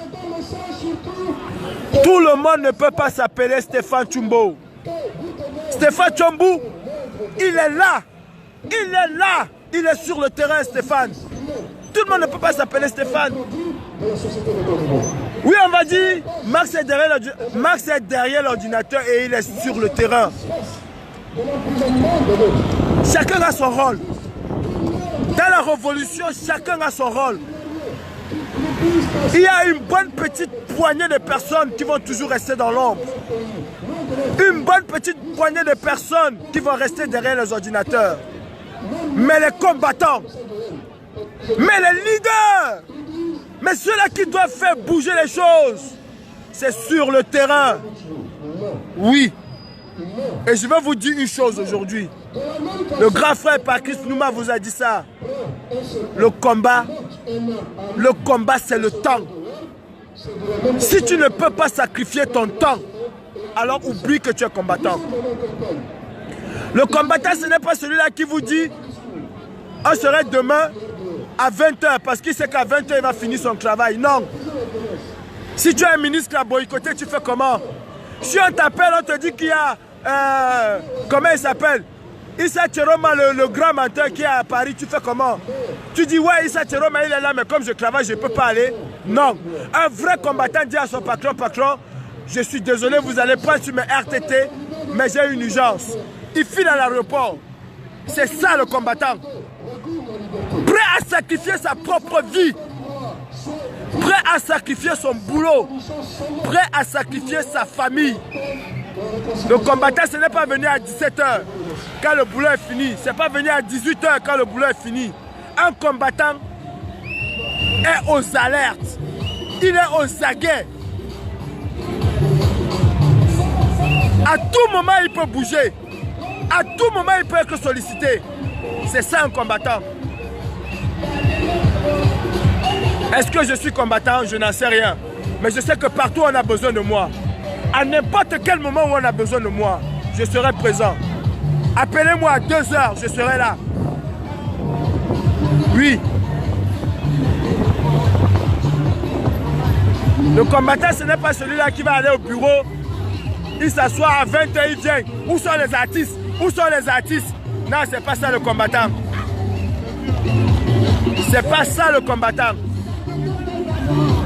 Tout le monde ne peut pas s'appeler Stéphane Tchumbo. Stéphane Tchombo, il est là. Il est là. Il est sur le terrain, Stéphane. Tout le monde ne peut pas s'appeler Stéphane. Oui, on va dire, Max est derrière l'ordinateur et il est sur le terrain. Chacun a son rôle. Dans la révolution, chacun a son rôle. Il y a une bonne petite poignée de personnes qui vont toujours rester dans l'ombre. Une bonne petite poignée de personnes qui vont rester derrière les ordinateurs. Mais les combattants, mais les leaders, mais ceux-là qui doivent faire bouger les choses, c'est sur le terrain. Oui. Et je vais vous dire une chose aujourd'hui. Le grand frère Patrice Nouma vous a dit ça. Le combat, c'est le temps. Si tu ne peux pas sacrifier ton temps, alors oublie que tu es combattant. Le combattant, ce n'est pas celui-là qui vous dit on serait demain à 20h parce qu'il sait qu'à 20h il va finir son travail. Non. Si tu es un ministre qui a boycotté, tu fais comment? Si on t'appelle, on te dit qu'il y a comment il s'appelle? Issa Tcheroma, le grand menteur qui est à Paris, tu fais comment? Tu dis ouais, Issa Tcheroma il est là, mais comme je travaille, je ne peux pas aller. Non. Un vrai combattant dit à son patron, je suis désolé, vous allez prendre sur mes RTT, mais j'ai une urgence. Il file à l'aéroport. C'est ça le combattant. Prêt à sacrifier sa propre vie. Prêt à sacrifier son boulot. Prêt à sacrifier sa famille. Le combattant, ce n'est pas venu à 17h quand le boulot est fini. Ce n'est pas venu à 18h quand le boulot est fini. Un combattant est aux alertes. Il est aux aguets. À tout moment, il peut bouger. À tout moment, il peut être sollicité. C'est ça un combattant. Est-ce que je suis combattant? Je n'en sais rien. Mais je sais que partout, on a besoin de moi. À n'importe quel moment où on a besoin de moi, je serai présent. Appelez-moi à 2h, je serai là. Oui. Le combattant, ce n'est pas celui-là qui va aller au bureau. Il s'assoit à 20h, il vient. Où sont les artistes? Où sont les artistes? Non, c'est pas ça le combattant. C'est pas ça le combattant.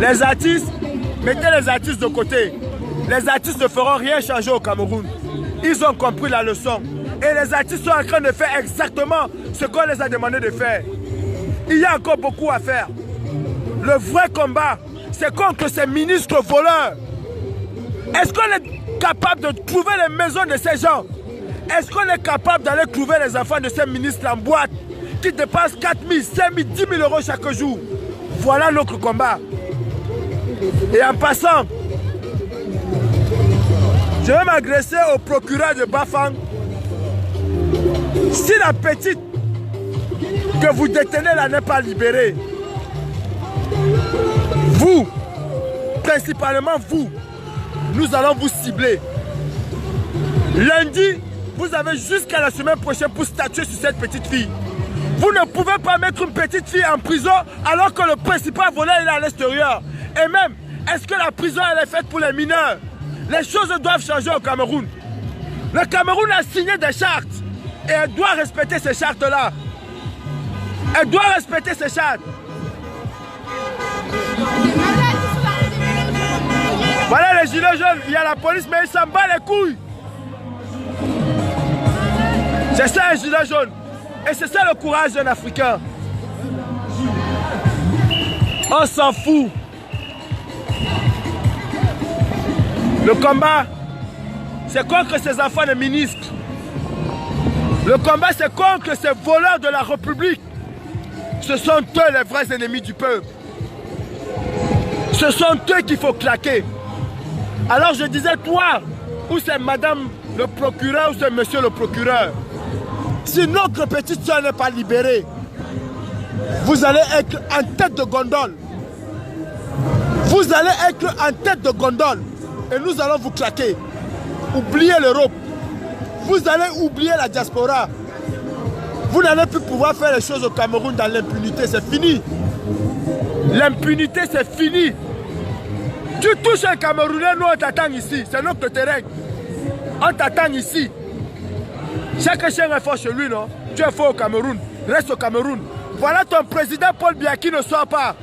Les artistes, mettez les artistes de côté. Les artistes ne feront rien changer au Cameroun. Ils ont compris la leçon. Et les artistes sont en train de faire exactement ce qu'on les a demandé de faire. Il y a encore beaucoup à faire. Le vrai combat, c'est contre ces ministres voleurs. Est-ce qu'on est capable de trouver les maisons de ces gens? Est-ce qu'on est capable d'aller trouver les enfants de ces ministres en boîte qui dépensent 4 000, 5 000, 10 000 euros chaque jour? Voilà notre combat. Et en passant, je vais m'adresser au procureur de Bafang. Si la petite que vous détenez là n'est pas libérée, vous, principalement vous, nous allons vous cibler. Lundi, vous avez jusqu'à la semaine prochaine pour statuer sur cette petite fille. Vous ne pouvez pas mettre une petite fille en prison alors que le principal voleur est à l'extérieur. Et même, est-ce que la prison elle est faite pour les mineurs? Les choses doivent changer au Cameroun. Le Cameroun a signé des chartes et elle doit respecter ces chartes-là. Elle doit respecter ces chartes. Voilà les gilets jaunes, il y a la police, mais ils s'en bat les couilles. C'est ça un gilet jaune. Et c'est ça le courage d'un Africain. On s'en fout. Le combat, c'est contre ces enfants de ministres. Le combat, c'est contre ces voleurs de la République. Ce sont eux les vrais ennemis du peuple. Ce sont eux qu'il faut claquer. Alors je disais, toi, ou c'est madame le procureur ou c'est monsieur le procureur, si notre petite soeur n'est pas libérée, vous allez être en tête de gondole. Vous allez être en tête de gondole. Et nous allons vous claquer. Oubliez l'Europe. Vous allez oublier la diaspora. Vous n'allez plus pouvoir faire les choses au Cameroun dans l'impunité. C'est fini. L'impunité, c'est fini. Tu touches un Camerounais, nous on t'attend ici. C'est notre terrain. On t'attend ici. Chaque chien est fort chez lui, non? Tu es fort au Cameroun. Reste au Cameroun. Voilà ton président Paul Biya qui ne sort pas.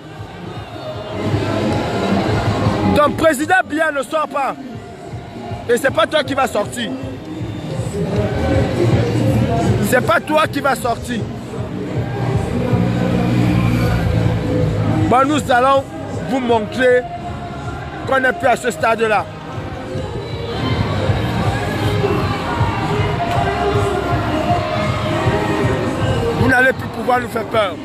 Ton président Biya ne sort pas. Et c'est pas toi qui vas sortir. C'est pas toi qui vas sortir. Bon, nous allons vous montrer qu'on n'est plus à ce stade-là. Vous n'allez plus pouvoir nous faire peur.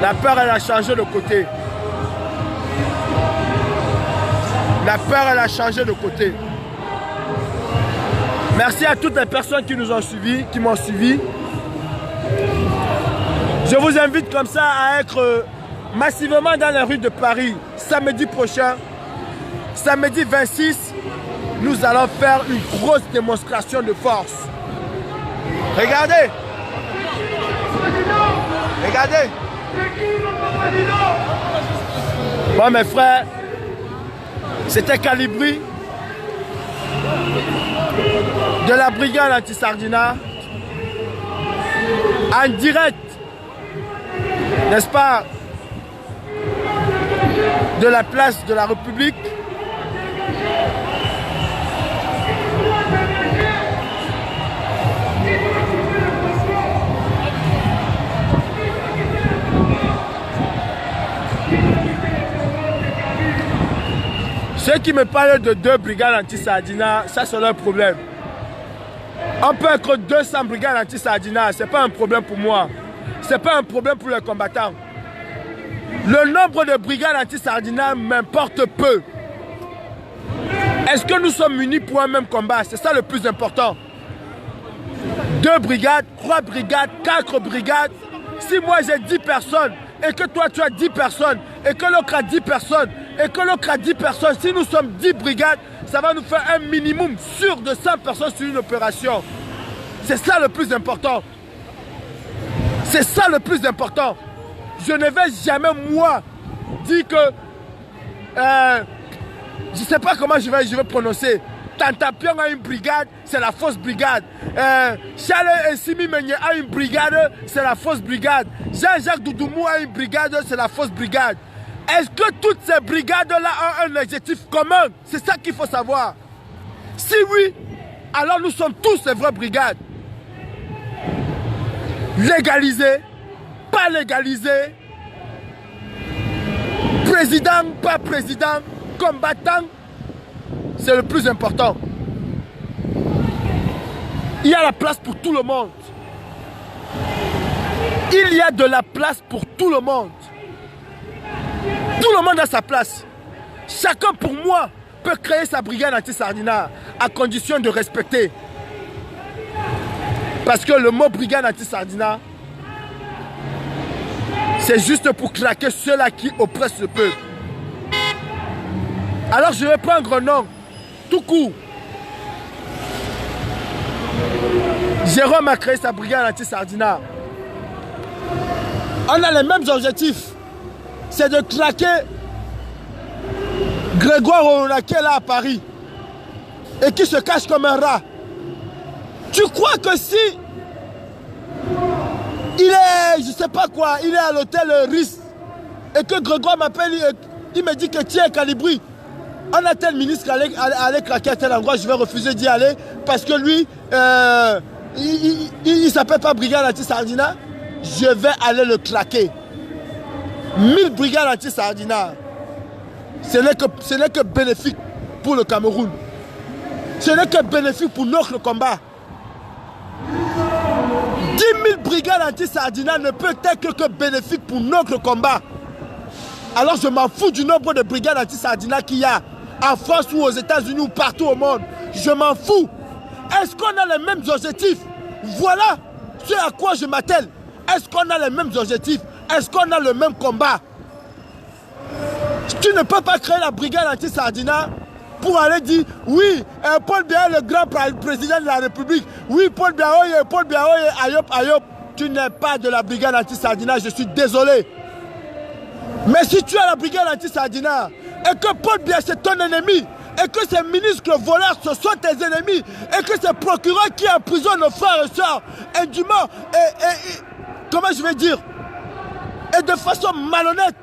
La peur, elle a changé de côté. La peur, elle a changé de côté. Merci à toutes les personnes qui nous ont suivis, qui m'ont suivi. Je vous invite comme ça à être massivement dans les rues de Paris samedi prochain. Samedi 26, nous allons faire une grosse démonstration de force. Regardez. Regardez. Bon mes frères, c'était Calibri de la brigade anti-Sardina en direct, n'est-ce pas, de la place de la République. Ceux qui me parlent de 2 brigades anti-Sardina, ça c'est leur problème. On peut être 200 brigades anti-Sardina, ce n'est pas un problème pour moi. Ce n'est pas un problème pour les combattants. Le nombre de brigades anti-Sardina m'importe peu. Est-ce que nous sommes unis pour un même combat? C'est ça le plus important. 2 brigades, 3 brigades, 4 brigades. Si moi j'ai 10 personnes, et que toi tu as 10 personnes, et que l'autre a 10 personnes, et que l'autre a 10 personnes, si nous sommes 10 brigades, ça va nous faire un minimum sûr de 100 personnes sur une opération. C'est ça le plus important. C'est ça le plus important. Je ne vais jamais, moi, dire que... je ne sais pas comment je vais prononcer. Tantapion a une brigade, c'est la fausse brigade. Charles Essimi Meunier a une brigade, c'est la fausse brigade. Jean-Jacques Doudoumou a une brigade, c'est la fausse brigade. Est-ce que toutes ces brigades-là ont un objectif commun? C'est ça qu'il faut savoir. Si oui, alors nous sommes tous les vraies brigades. Légalisées, pas légalisées, président, pas président, combattant, c'est le plus important. Il y a la place pour tout le monde. Il y a de la place pour tout le monde. Tout le monde a sa place. Chacun pour moi peut créer sa brigade anti-Sardina à condition de respecter. Parce que le mot brigade anti-Sardina, c'est juste pour claquer ceux-là qui oppressent le peuple. Alors je vais prendre un nom, tout court. Jérôme a créé sa brigade anti-Sardina. On a les mêmes objectifs. C'est de claquer Grégoire Onaké là à Paris. et qui se cache comme un rat. Tu crois que si il est, je sais pas quoi, il est à l'hôtel RIS et que Grégoire m'appelle, il me dit que tiens Calibri, on a tel ministre qui allait craquer à tel endroit, je vais refuser d'y aller parce que lui, il ne s'appelle pas Brigade Anti-Sardina, je vais aller le claquer. 1000 brigades anti-Sardina, ce n'est que bénéfique pour le Cameroun. Ce n'est que bénéfique pour notre combat. 10 000 brigades anti-Sardina ne peut être que bénéfique pour notre combat. Alors je m'en fous du nombre de brigades anti-Sardina qu'il y a en France ou aux États-Unis ou partout au monde. Je m'en fous. Est-ce qu'on a les mêmes objectifs? Voilà ce à quoi je m'attelle. Est-ce qu'on a les mêmes objectifs? Est-ce qu'on a le même combat? Tu ne peux pas créer la brigade anti-Sardina pour aller dire oui, Paul Biya est le grand président de la République. Oui, Paul Biya, Ayop, Ayop. Tu n'es pas de la brigade anti-Sardina, je suis désolé. Mais si tu as la brigade anti-Sardina et que Paul Biya c'est ton ennemi, et que ces ministres voleurs ce sont tes ennemis, et que ces procureurs qui emprisonnent nos frères et sœurs indûment et comment je vais dire, et de façon malhonnête,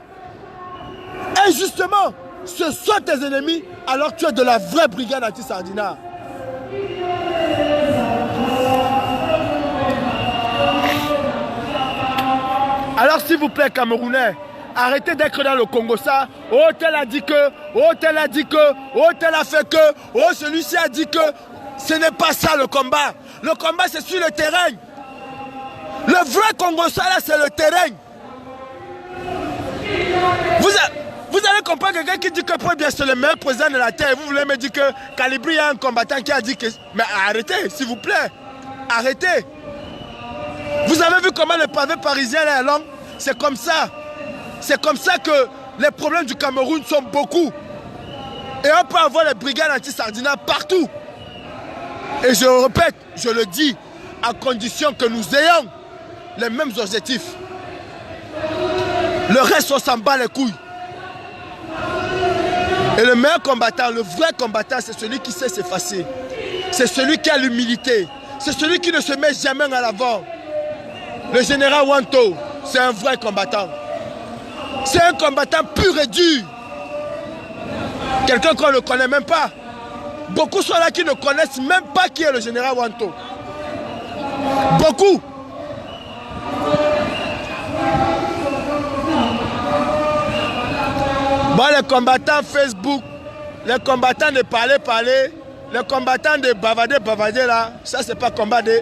injustement, ce sont tes ennemis, alors tu es de la vraie brigade anti-Sardina. Alors s'il vous plaît Camerounais, arrêtez d'être dans le Congo ça. Oh tel a dit que, oh tel a dit que, oh tel a fait que, oh celui-ci a dit que. Ce n'est pas ça le combat. Le combat c'est sur le terrain. Le vrai Congo ça là c'est le terrain. Vous allez comprendre quelqu'un qui dit que Paul Biya c'est le meilleur président de la terre. Et vous voulez me dire que Calibri, il y a un combattant qui a dit que... Mais arrêtez, s'il vous plaît. Arrêtez. Vous avez vu comment le pavé parisien est long? C'est comme ça. C'est comme ça que les problèmes du Cameroun sont beaucoup. Et on peut avoir les brigades anti-Sardina partout. Et je répète, je le dis, à condition que nous ayons les mêmes objectifs. Le reste, on s'en bat les couilles. Et le meilleur combattant, le vrai combattant, c'est celui qui sait s'effacer. C'est celui qui a l'humilité. C'est celui qui ne se met jamais en avant. Le général Wanto, c'est un vrai combattant. C'est un combattant pur et dur. Quelqu'un qu'on ne connaît même pas. Beaucoup sont là qui ne connaissent même pas qui est le général Wanto. Beaucoup. Bon, les combattants Facebook, les combattants de parler, les combattants de bavader là, ça c'est pas combat de...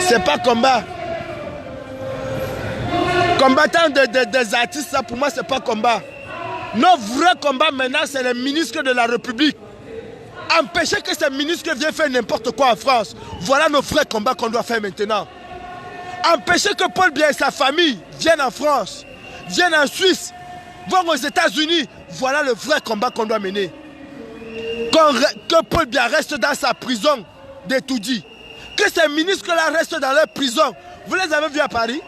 C'est pas combat. Combattants des artistes, ça pour moi c'est pas combat. Nos vrais combats maintenant c'est les ministres de la République. Empêcher que ces ministres viennent faire n'importe quoi en France. Voilà nos vrais combats qu'on doit faire maintenant. Empêcher que Paul Biya et sa famille viennent en France, viennent en Suisse, vont aux États-Unis. Voilà le vrai combat qu'on doit mener. Que Paul Biya reste dans sa prison d'Etoudi. Que ces ministres-là restent dans leur prison. Vous les avez vus à Paris?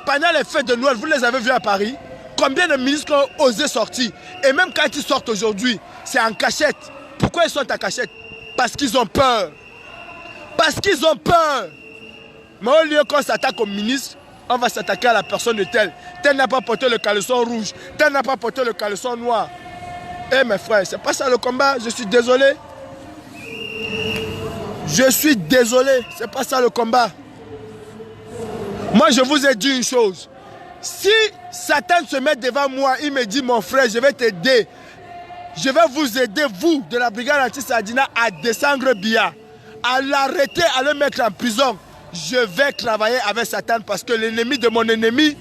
Pendant les fêtes de Noël, vous les avez vus à Paris? Combien de ministres ont osé sortir? Et même quand ils sortent aujourd'hui, c'est en cachette. Pourquoi ils sont en cachette? Parce qu'ils ont peur. Parce qu'ils ont peur. Mais au lieu qu'on s'attaque aux ministres, on va s'attaquer à la personne de tel. Tel n'a pas porté le caleçon rouge. Tel n'a pas porté le caleçon noir. Eh mes frères, c'est pas ça le combat. Je suis désolé. Je suis désolé. C'est pas ça le combat. Moi, je vous ai dit une chose. Si Satan se met devant moi, il me dit, mon frère, je vais t'aider. Je vais vous aider, vous, de la brigade anti-Sardina, à descendre Biya, à l'arrêter, à le mettre en prison. Je vais travailler avec Satan parce que l'ennemi de mon ennemi,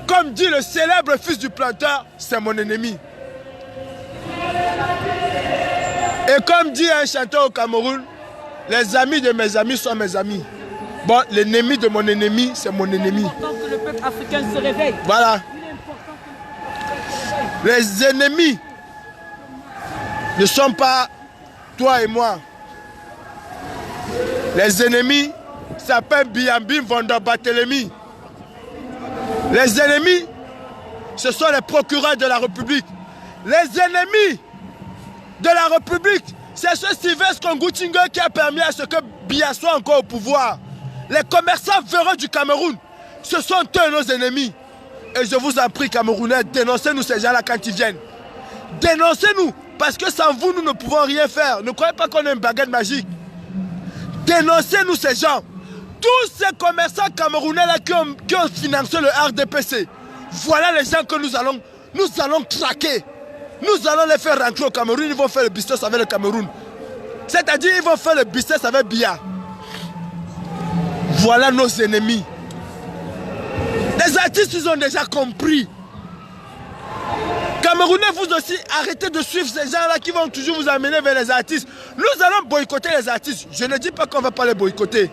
comme dit le célèbre fils du planteur, c'est mon ennemi. Et comme dit un chanteur au Cameroun, les amis de mes amis sont mes amis. Bon, l'ennemi de mon ennemi, c'est mon ennemi. Il est important que le peuple africain se réveille. Voilà. Les ennemis ne sont pas toi et moi. Les ennemis s'appellent Biyambim Vanda Barthélemy. Les ennemis, ce sont les procureurs de la République. Les ennemis de la République, C'est ce Sylvestre Ngoutingue qui a permis à ce que Biya soit encore au pouvoir. Les commerçants véreux du Cameroun, ce sont eux nos ennemis. Et je vous en prie, Camerounais, dénoncez-nous ces gens-là quand ils viennent. Dénoncez-nous, parce que sans vous, nous ne pouvons rien faire. Ne croyez pas qu'on a une baguette magique. Dénoncez-nous ces gens. Tous ces commerçants camerounais-là qui ont financé le RDPC. Voilà les gens que nous allons traquer. Nous allons les faire rentrer au Cameroun. Ils vont faire le business avec le Cameroun. C'est-à-dire, ils vont faire le business avec Biya. Voilà nos ennemis. Les artistes, ils ont déjà compris. Camerounais, vous aussi, arrêtez de suivre ces gens-là qui vont toujours vous amener vers les artistes. Nous allons boycotter les artistes. Je ne dis pas qu'on ne va pas les boycotter.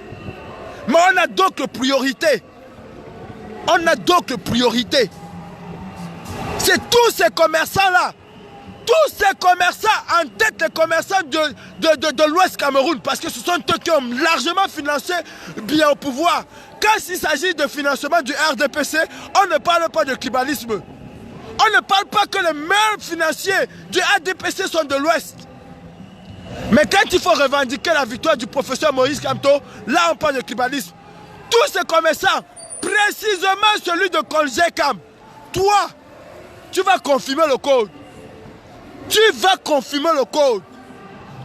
Mais on a d'autres priorités. On a d'autres priorités. C'est tous ces commerçants-là. Tous ces commerçants, en tête les commerçants de l'Ouest Cameroun, parce que ce sont eux qui ont largement financé Biya au pouvoir. Quand il s'agit de financement du RDPC, on ne parle pas de tribalisme. On ne parle pas que les meilleurs financiers du RDPC sont de l'Ouest. Mais quand il faut revendiquer la victoire du professeur Moïse Kamto, là on parle de tribalisme. Tous ces commerçants, précisément celui de Congécam, toi, tu vas confirmer le code. Tu vas confirmer le code.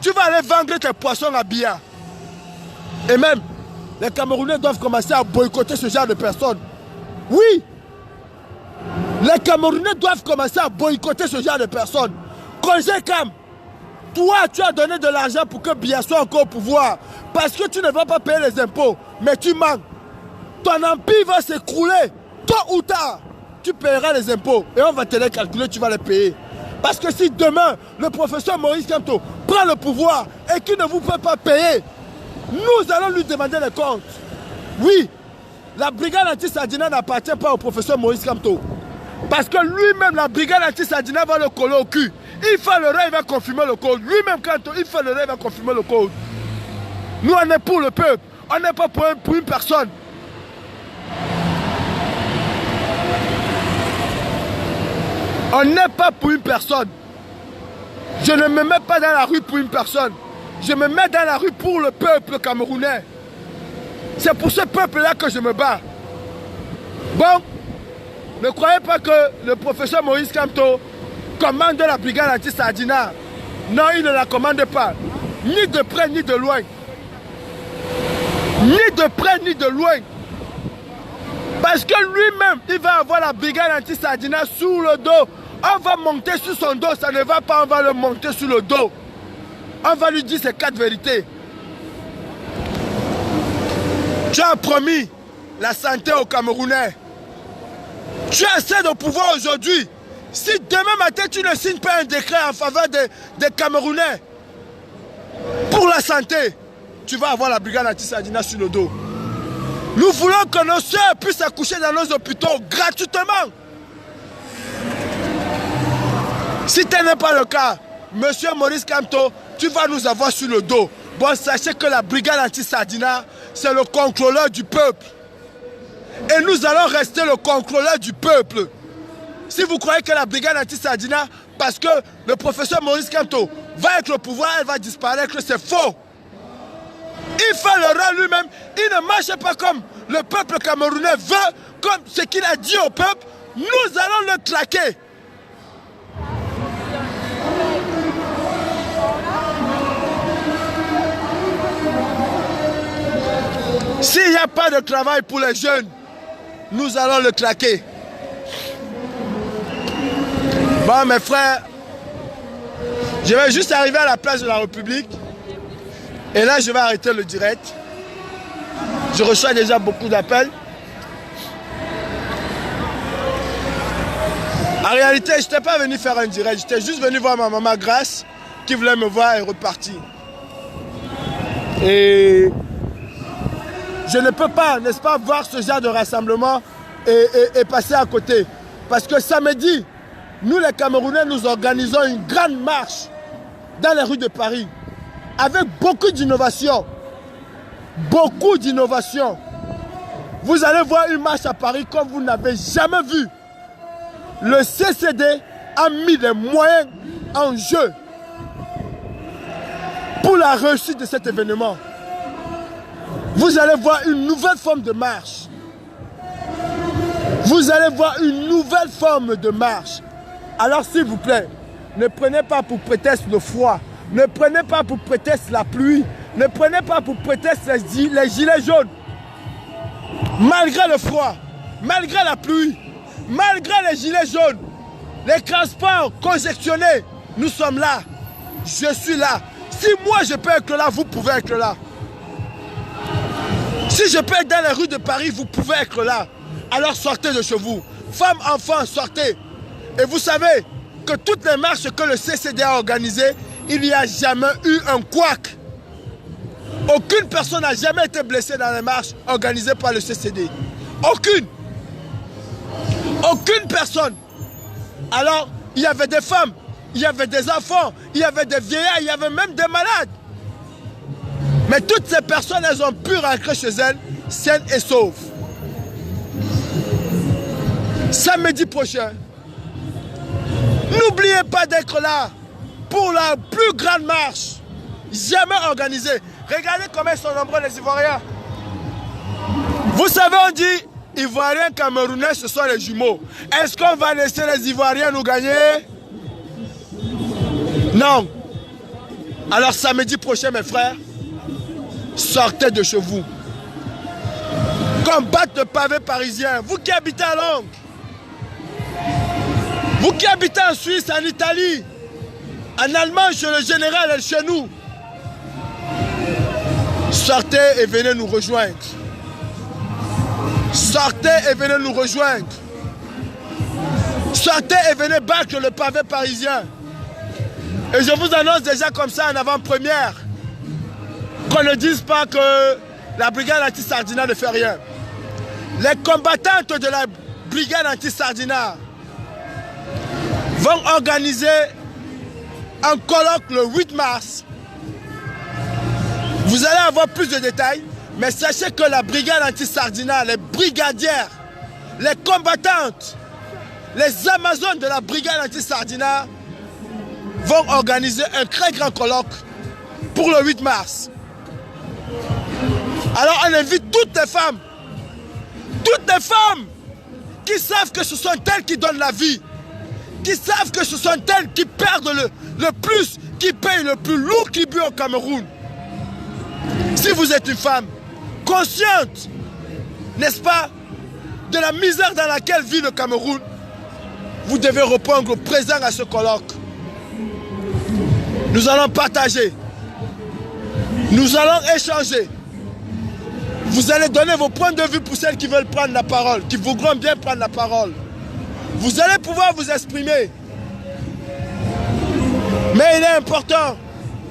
Tu vas aller vendre tes poissons à Biya. Et même, les Camerounais doivent commencer à boycotter ce genre de personnes. Oui. Les Camerounais doivent commencer à boycotter ce genre de personnes. Congécam, toi, tu as donné de l'argent pour que Biya soit encore au pouvoir. Parce que tu ne vas pas payer les impôts. Mais tu manques. Ton empire va s'écrouler. Tôt ou tard, tu paieras les impôts. Et on va te les calculer, tu vas les payer. Parce que si demain, le professeur Moïse Kamto prend le pouvoir et qu'il ne vous peut pas payer, nous allons lui demander les comptes. Oui, la brigade anti-Sadina n'appartient pas au professeur Moïse Kamto. Parce que lui-même, la brigade anti-Sadina va le coller au cul. Il fait l'erreur, il va confirmer le code. Lui-même, quand il fait l'erreur, il va confirmer le code. Nous, on est pour le peuple. On n'est pas pour une personne. On n'est pas pour une personne. Je ne me mets pas dans la rue pour une personne. Je me mets dans la rue pour le peuple camerounais. C'est pour ce peuple-là que je me bats. Bon, ne croyez pas que le professeur Moïse Kamto commande la brigade anti-Sadina. Non, il ne la commande pas. Ni de près, ni de loin. Ni de près, ni de loin. Parce que lui-même, il va avoir la brigade anti-Sadina sous le dos. On va monter sur son dos, ça ne va pas, on va le monter sur le dos. On va lui dire ces 4 vérités. Tu as promis la santé aux Camerounais. Tu as assez de pouvoir aujourd'hui. Si demain matin tu ne signes pas un décret en faveur des Camerounais pour la santé, tu vas avoir la brigade anti-Sadina sur le dos. Nous voulons que nos soeurs puissent accoucher dans nos hôpitaux gratuitement. Si tel n'est pas le cas, monsieur Moïse Kamto, tu vas nous avoir sur le dos. Bon, sachez que la brigade anti-Sadina, c'est le contrôleur du peuple. Et nous allons rester le contrôleur du peuple. Si vous croyez que la brigade anti-Sadina, parce que le professeur Moïse Kamto va être au pouvoir, elle va disparaître, c'est faux. Il fait l'erreur lui-même. Il ne marche pas comme le peuple camerounais veut, comme ce qu'il a dit au peuple. Nous allons le traquer. S'il n'y a pas de travail pour les jeunes, nous allons le traquer. Bon, mes frères, je vais juste arriver à la place de la République. Et là, je vais arrêter le direct. Je reçois déjà beaucoup d'appels. En réalité, je n'étais pas venu faire un direct. J'étais juste venu voir ma maman Grâce qui voulait me voir et repartir. Et je ne peux pas, n'est-ce pas, voir ce genre de rassemblement et passer à côté. Parce que samedi, nous les Camerounais, nous organisons une grande marche dans les rues de Paris. Avec beaucoup d'innovation. Beaucoup d'innovation. Vous allez voir une marche à Paris comme vous n'avez jamais vu. Le CCD a mis des moyens en jeu. la réussite de cet événement, vous allez voir une nouvelle forme de marche. Vous allez voir une nouvelle forme de marche. Alors s'il vous plaît, ne prenez pas pour prétexte le froid. Ne prenez pas pour prétexte la pluie. Ne prenez pas pour prétexte les gilets jaunes. Malgré le froid, malgré la pluie, malgré les gilets jaunes, les transports congestionné, nous sommes là. Je suis là. Si moi je peux être là, vous pouvez être là. Si je peux être dans les rues de Paris, vous pouvez être là. Alors sortez de chez vous. Femmes, enfants, sortez. Et vous savez que toutes les marches que le CCD a organisées, il n'y a jamais eu un couac. Aucune personne n'a jamais été blessée dans les marches organisées par le CCD. Aucune. Aucune personne. Alors, il y avait des femmes, il y avait des enfants, il y avait des vieillards, il y avait même des malades. Mais toutes ces personnes, elles ont pu rentrer chez elles, saines et sauves. Samedi prochain, n'oubliez pas d'être là pour la plus grande marche jamais organisée. Regardez comment ils sont nombreux les Ivoiriens. Vous savez, on dit Ivoiriens, Camerounais, ce sont les jumeaux. Est-ce qu'on va laisser les Ivoiriens nous gagner? Non. Alors samedi prochain, mes frères, sortez de chez vous. Combattez le pavé parisien. Vous qui habitez à Londres, vous qui habitez en Suisse, en Italie, en Allemagne, chez le général et chez nous, sortez et venez nous rejoindre. Sortez et venez nous rejoindre. Sortez et venez battre le pavé parisien. Et je vous annonce déjà comme ça en avant-première qu'on ne dise pas que la brigade anti-Sardina ne fait rien. Les combattantes de la brigade anti-Sardina vont organiser un colloque le 8 mars. Vous allez avoir plus de détails, mais sachez que la brigade anti-Sardina, les brigadières, les combattantes, les Amazones de la brigade anti-Sardina vont organiser un très grand colloque pour le 8 mars. Alors on invite toutes les femmes qui savent que ce sont elles qui donnent la vie, qui savent que ce sont elles qui perdent le plus, qui payent le plus lourd tribut au Cameroun. Si vous êtes une femme consciente, n'est-ce pas, de la misère dans laquelle vit le Cameroun, vous devez répondre présent à ce colloque. Nous allons partager, nous allons échanger. Vous allez donner vos points de vue pour celles qui veulent prendre la parole, qui voudront bien prendre la parole. Vous allez pouvoir vous exprimer. Mais il est important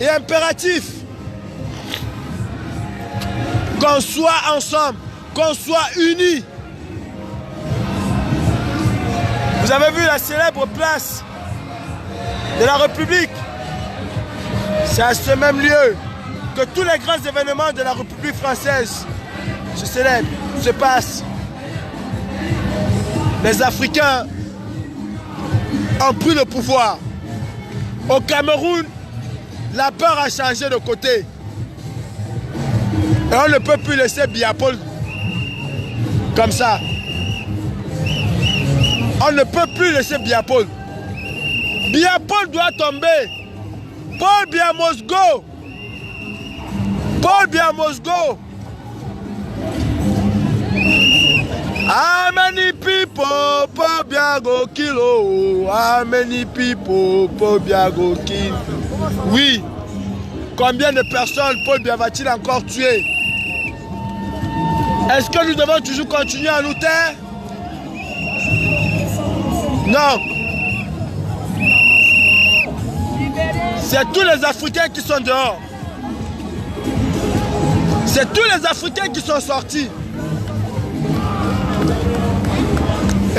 et impératif qu'on soit ensemble, qu'on soit unis. Vous avez vu la célèbre place de la République. C'est à ce même lieu que tous les grands événements de la République française se célèbrent, se passent. Les Africains ont pris le pouvoir. Au Cameroun, la peur a changé de côté. Et on ne peut plus laisser Biya-Paul comme ça. On ne peut plus laisser Biya-Paul. Biya-Paul doit tomber. Paul Biya must go. Paul Biya must go. How many people Paul Biya go kill? Oh, how many people Paul Biya go kill? Oui. Combien de personnes Paul Biya va-t-il encore tuer? Est-ce que nous devons toujours continuer à nous taire? Non. C'est tous les Africains qui sont dehors. C'est tous les Africains qui sont sortis.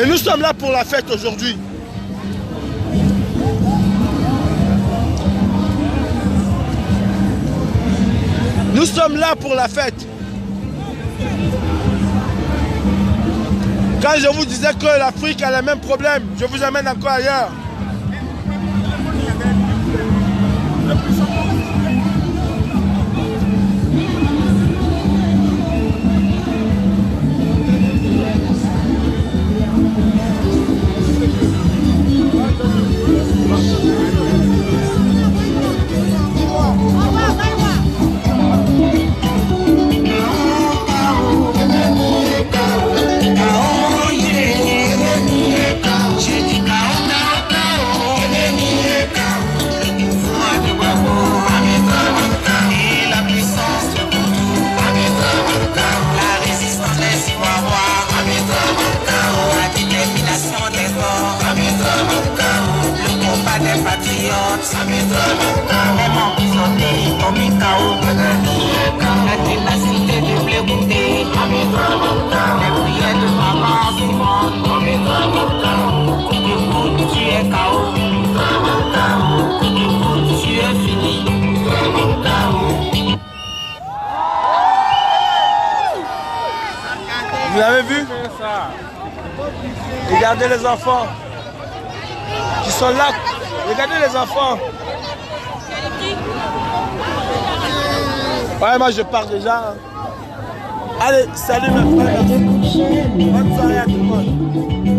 Et nous sommes là pour la fête aujourd'hui. Nous sommes là pour la fête. Quand je vous disais que l'Afrique a les mêmes problèmes, je vous amène encore ailleurs. Vous avez vu? Regardez les enfants qui sont là. Regardez les enfants. Ouais, moi je pars déjà. Allez, salut mes frères. Bonne soirée à tout le monde.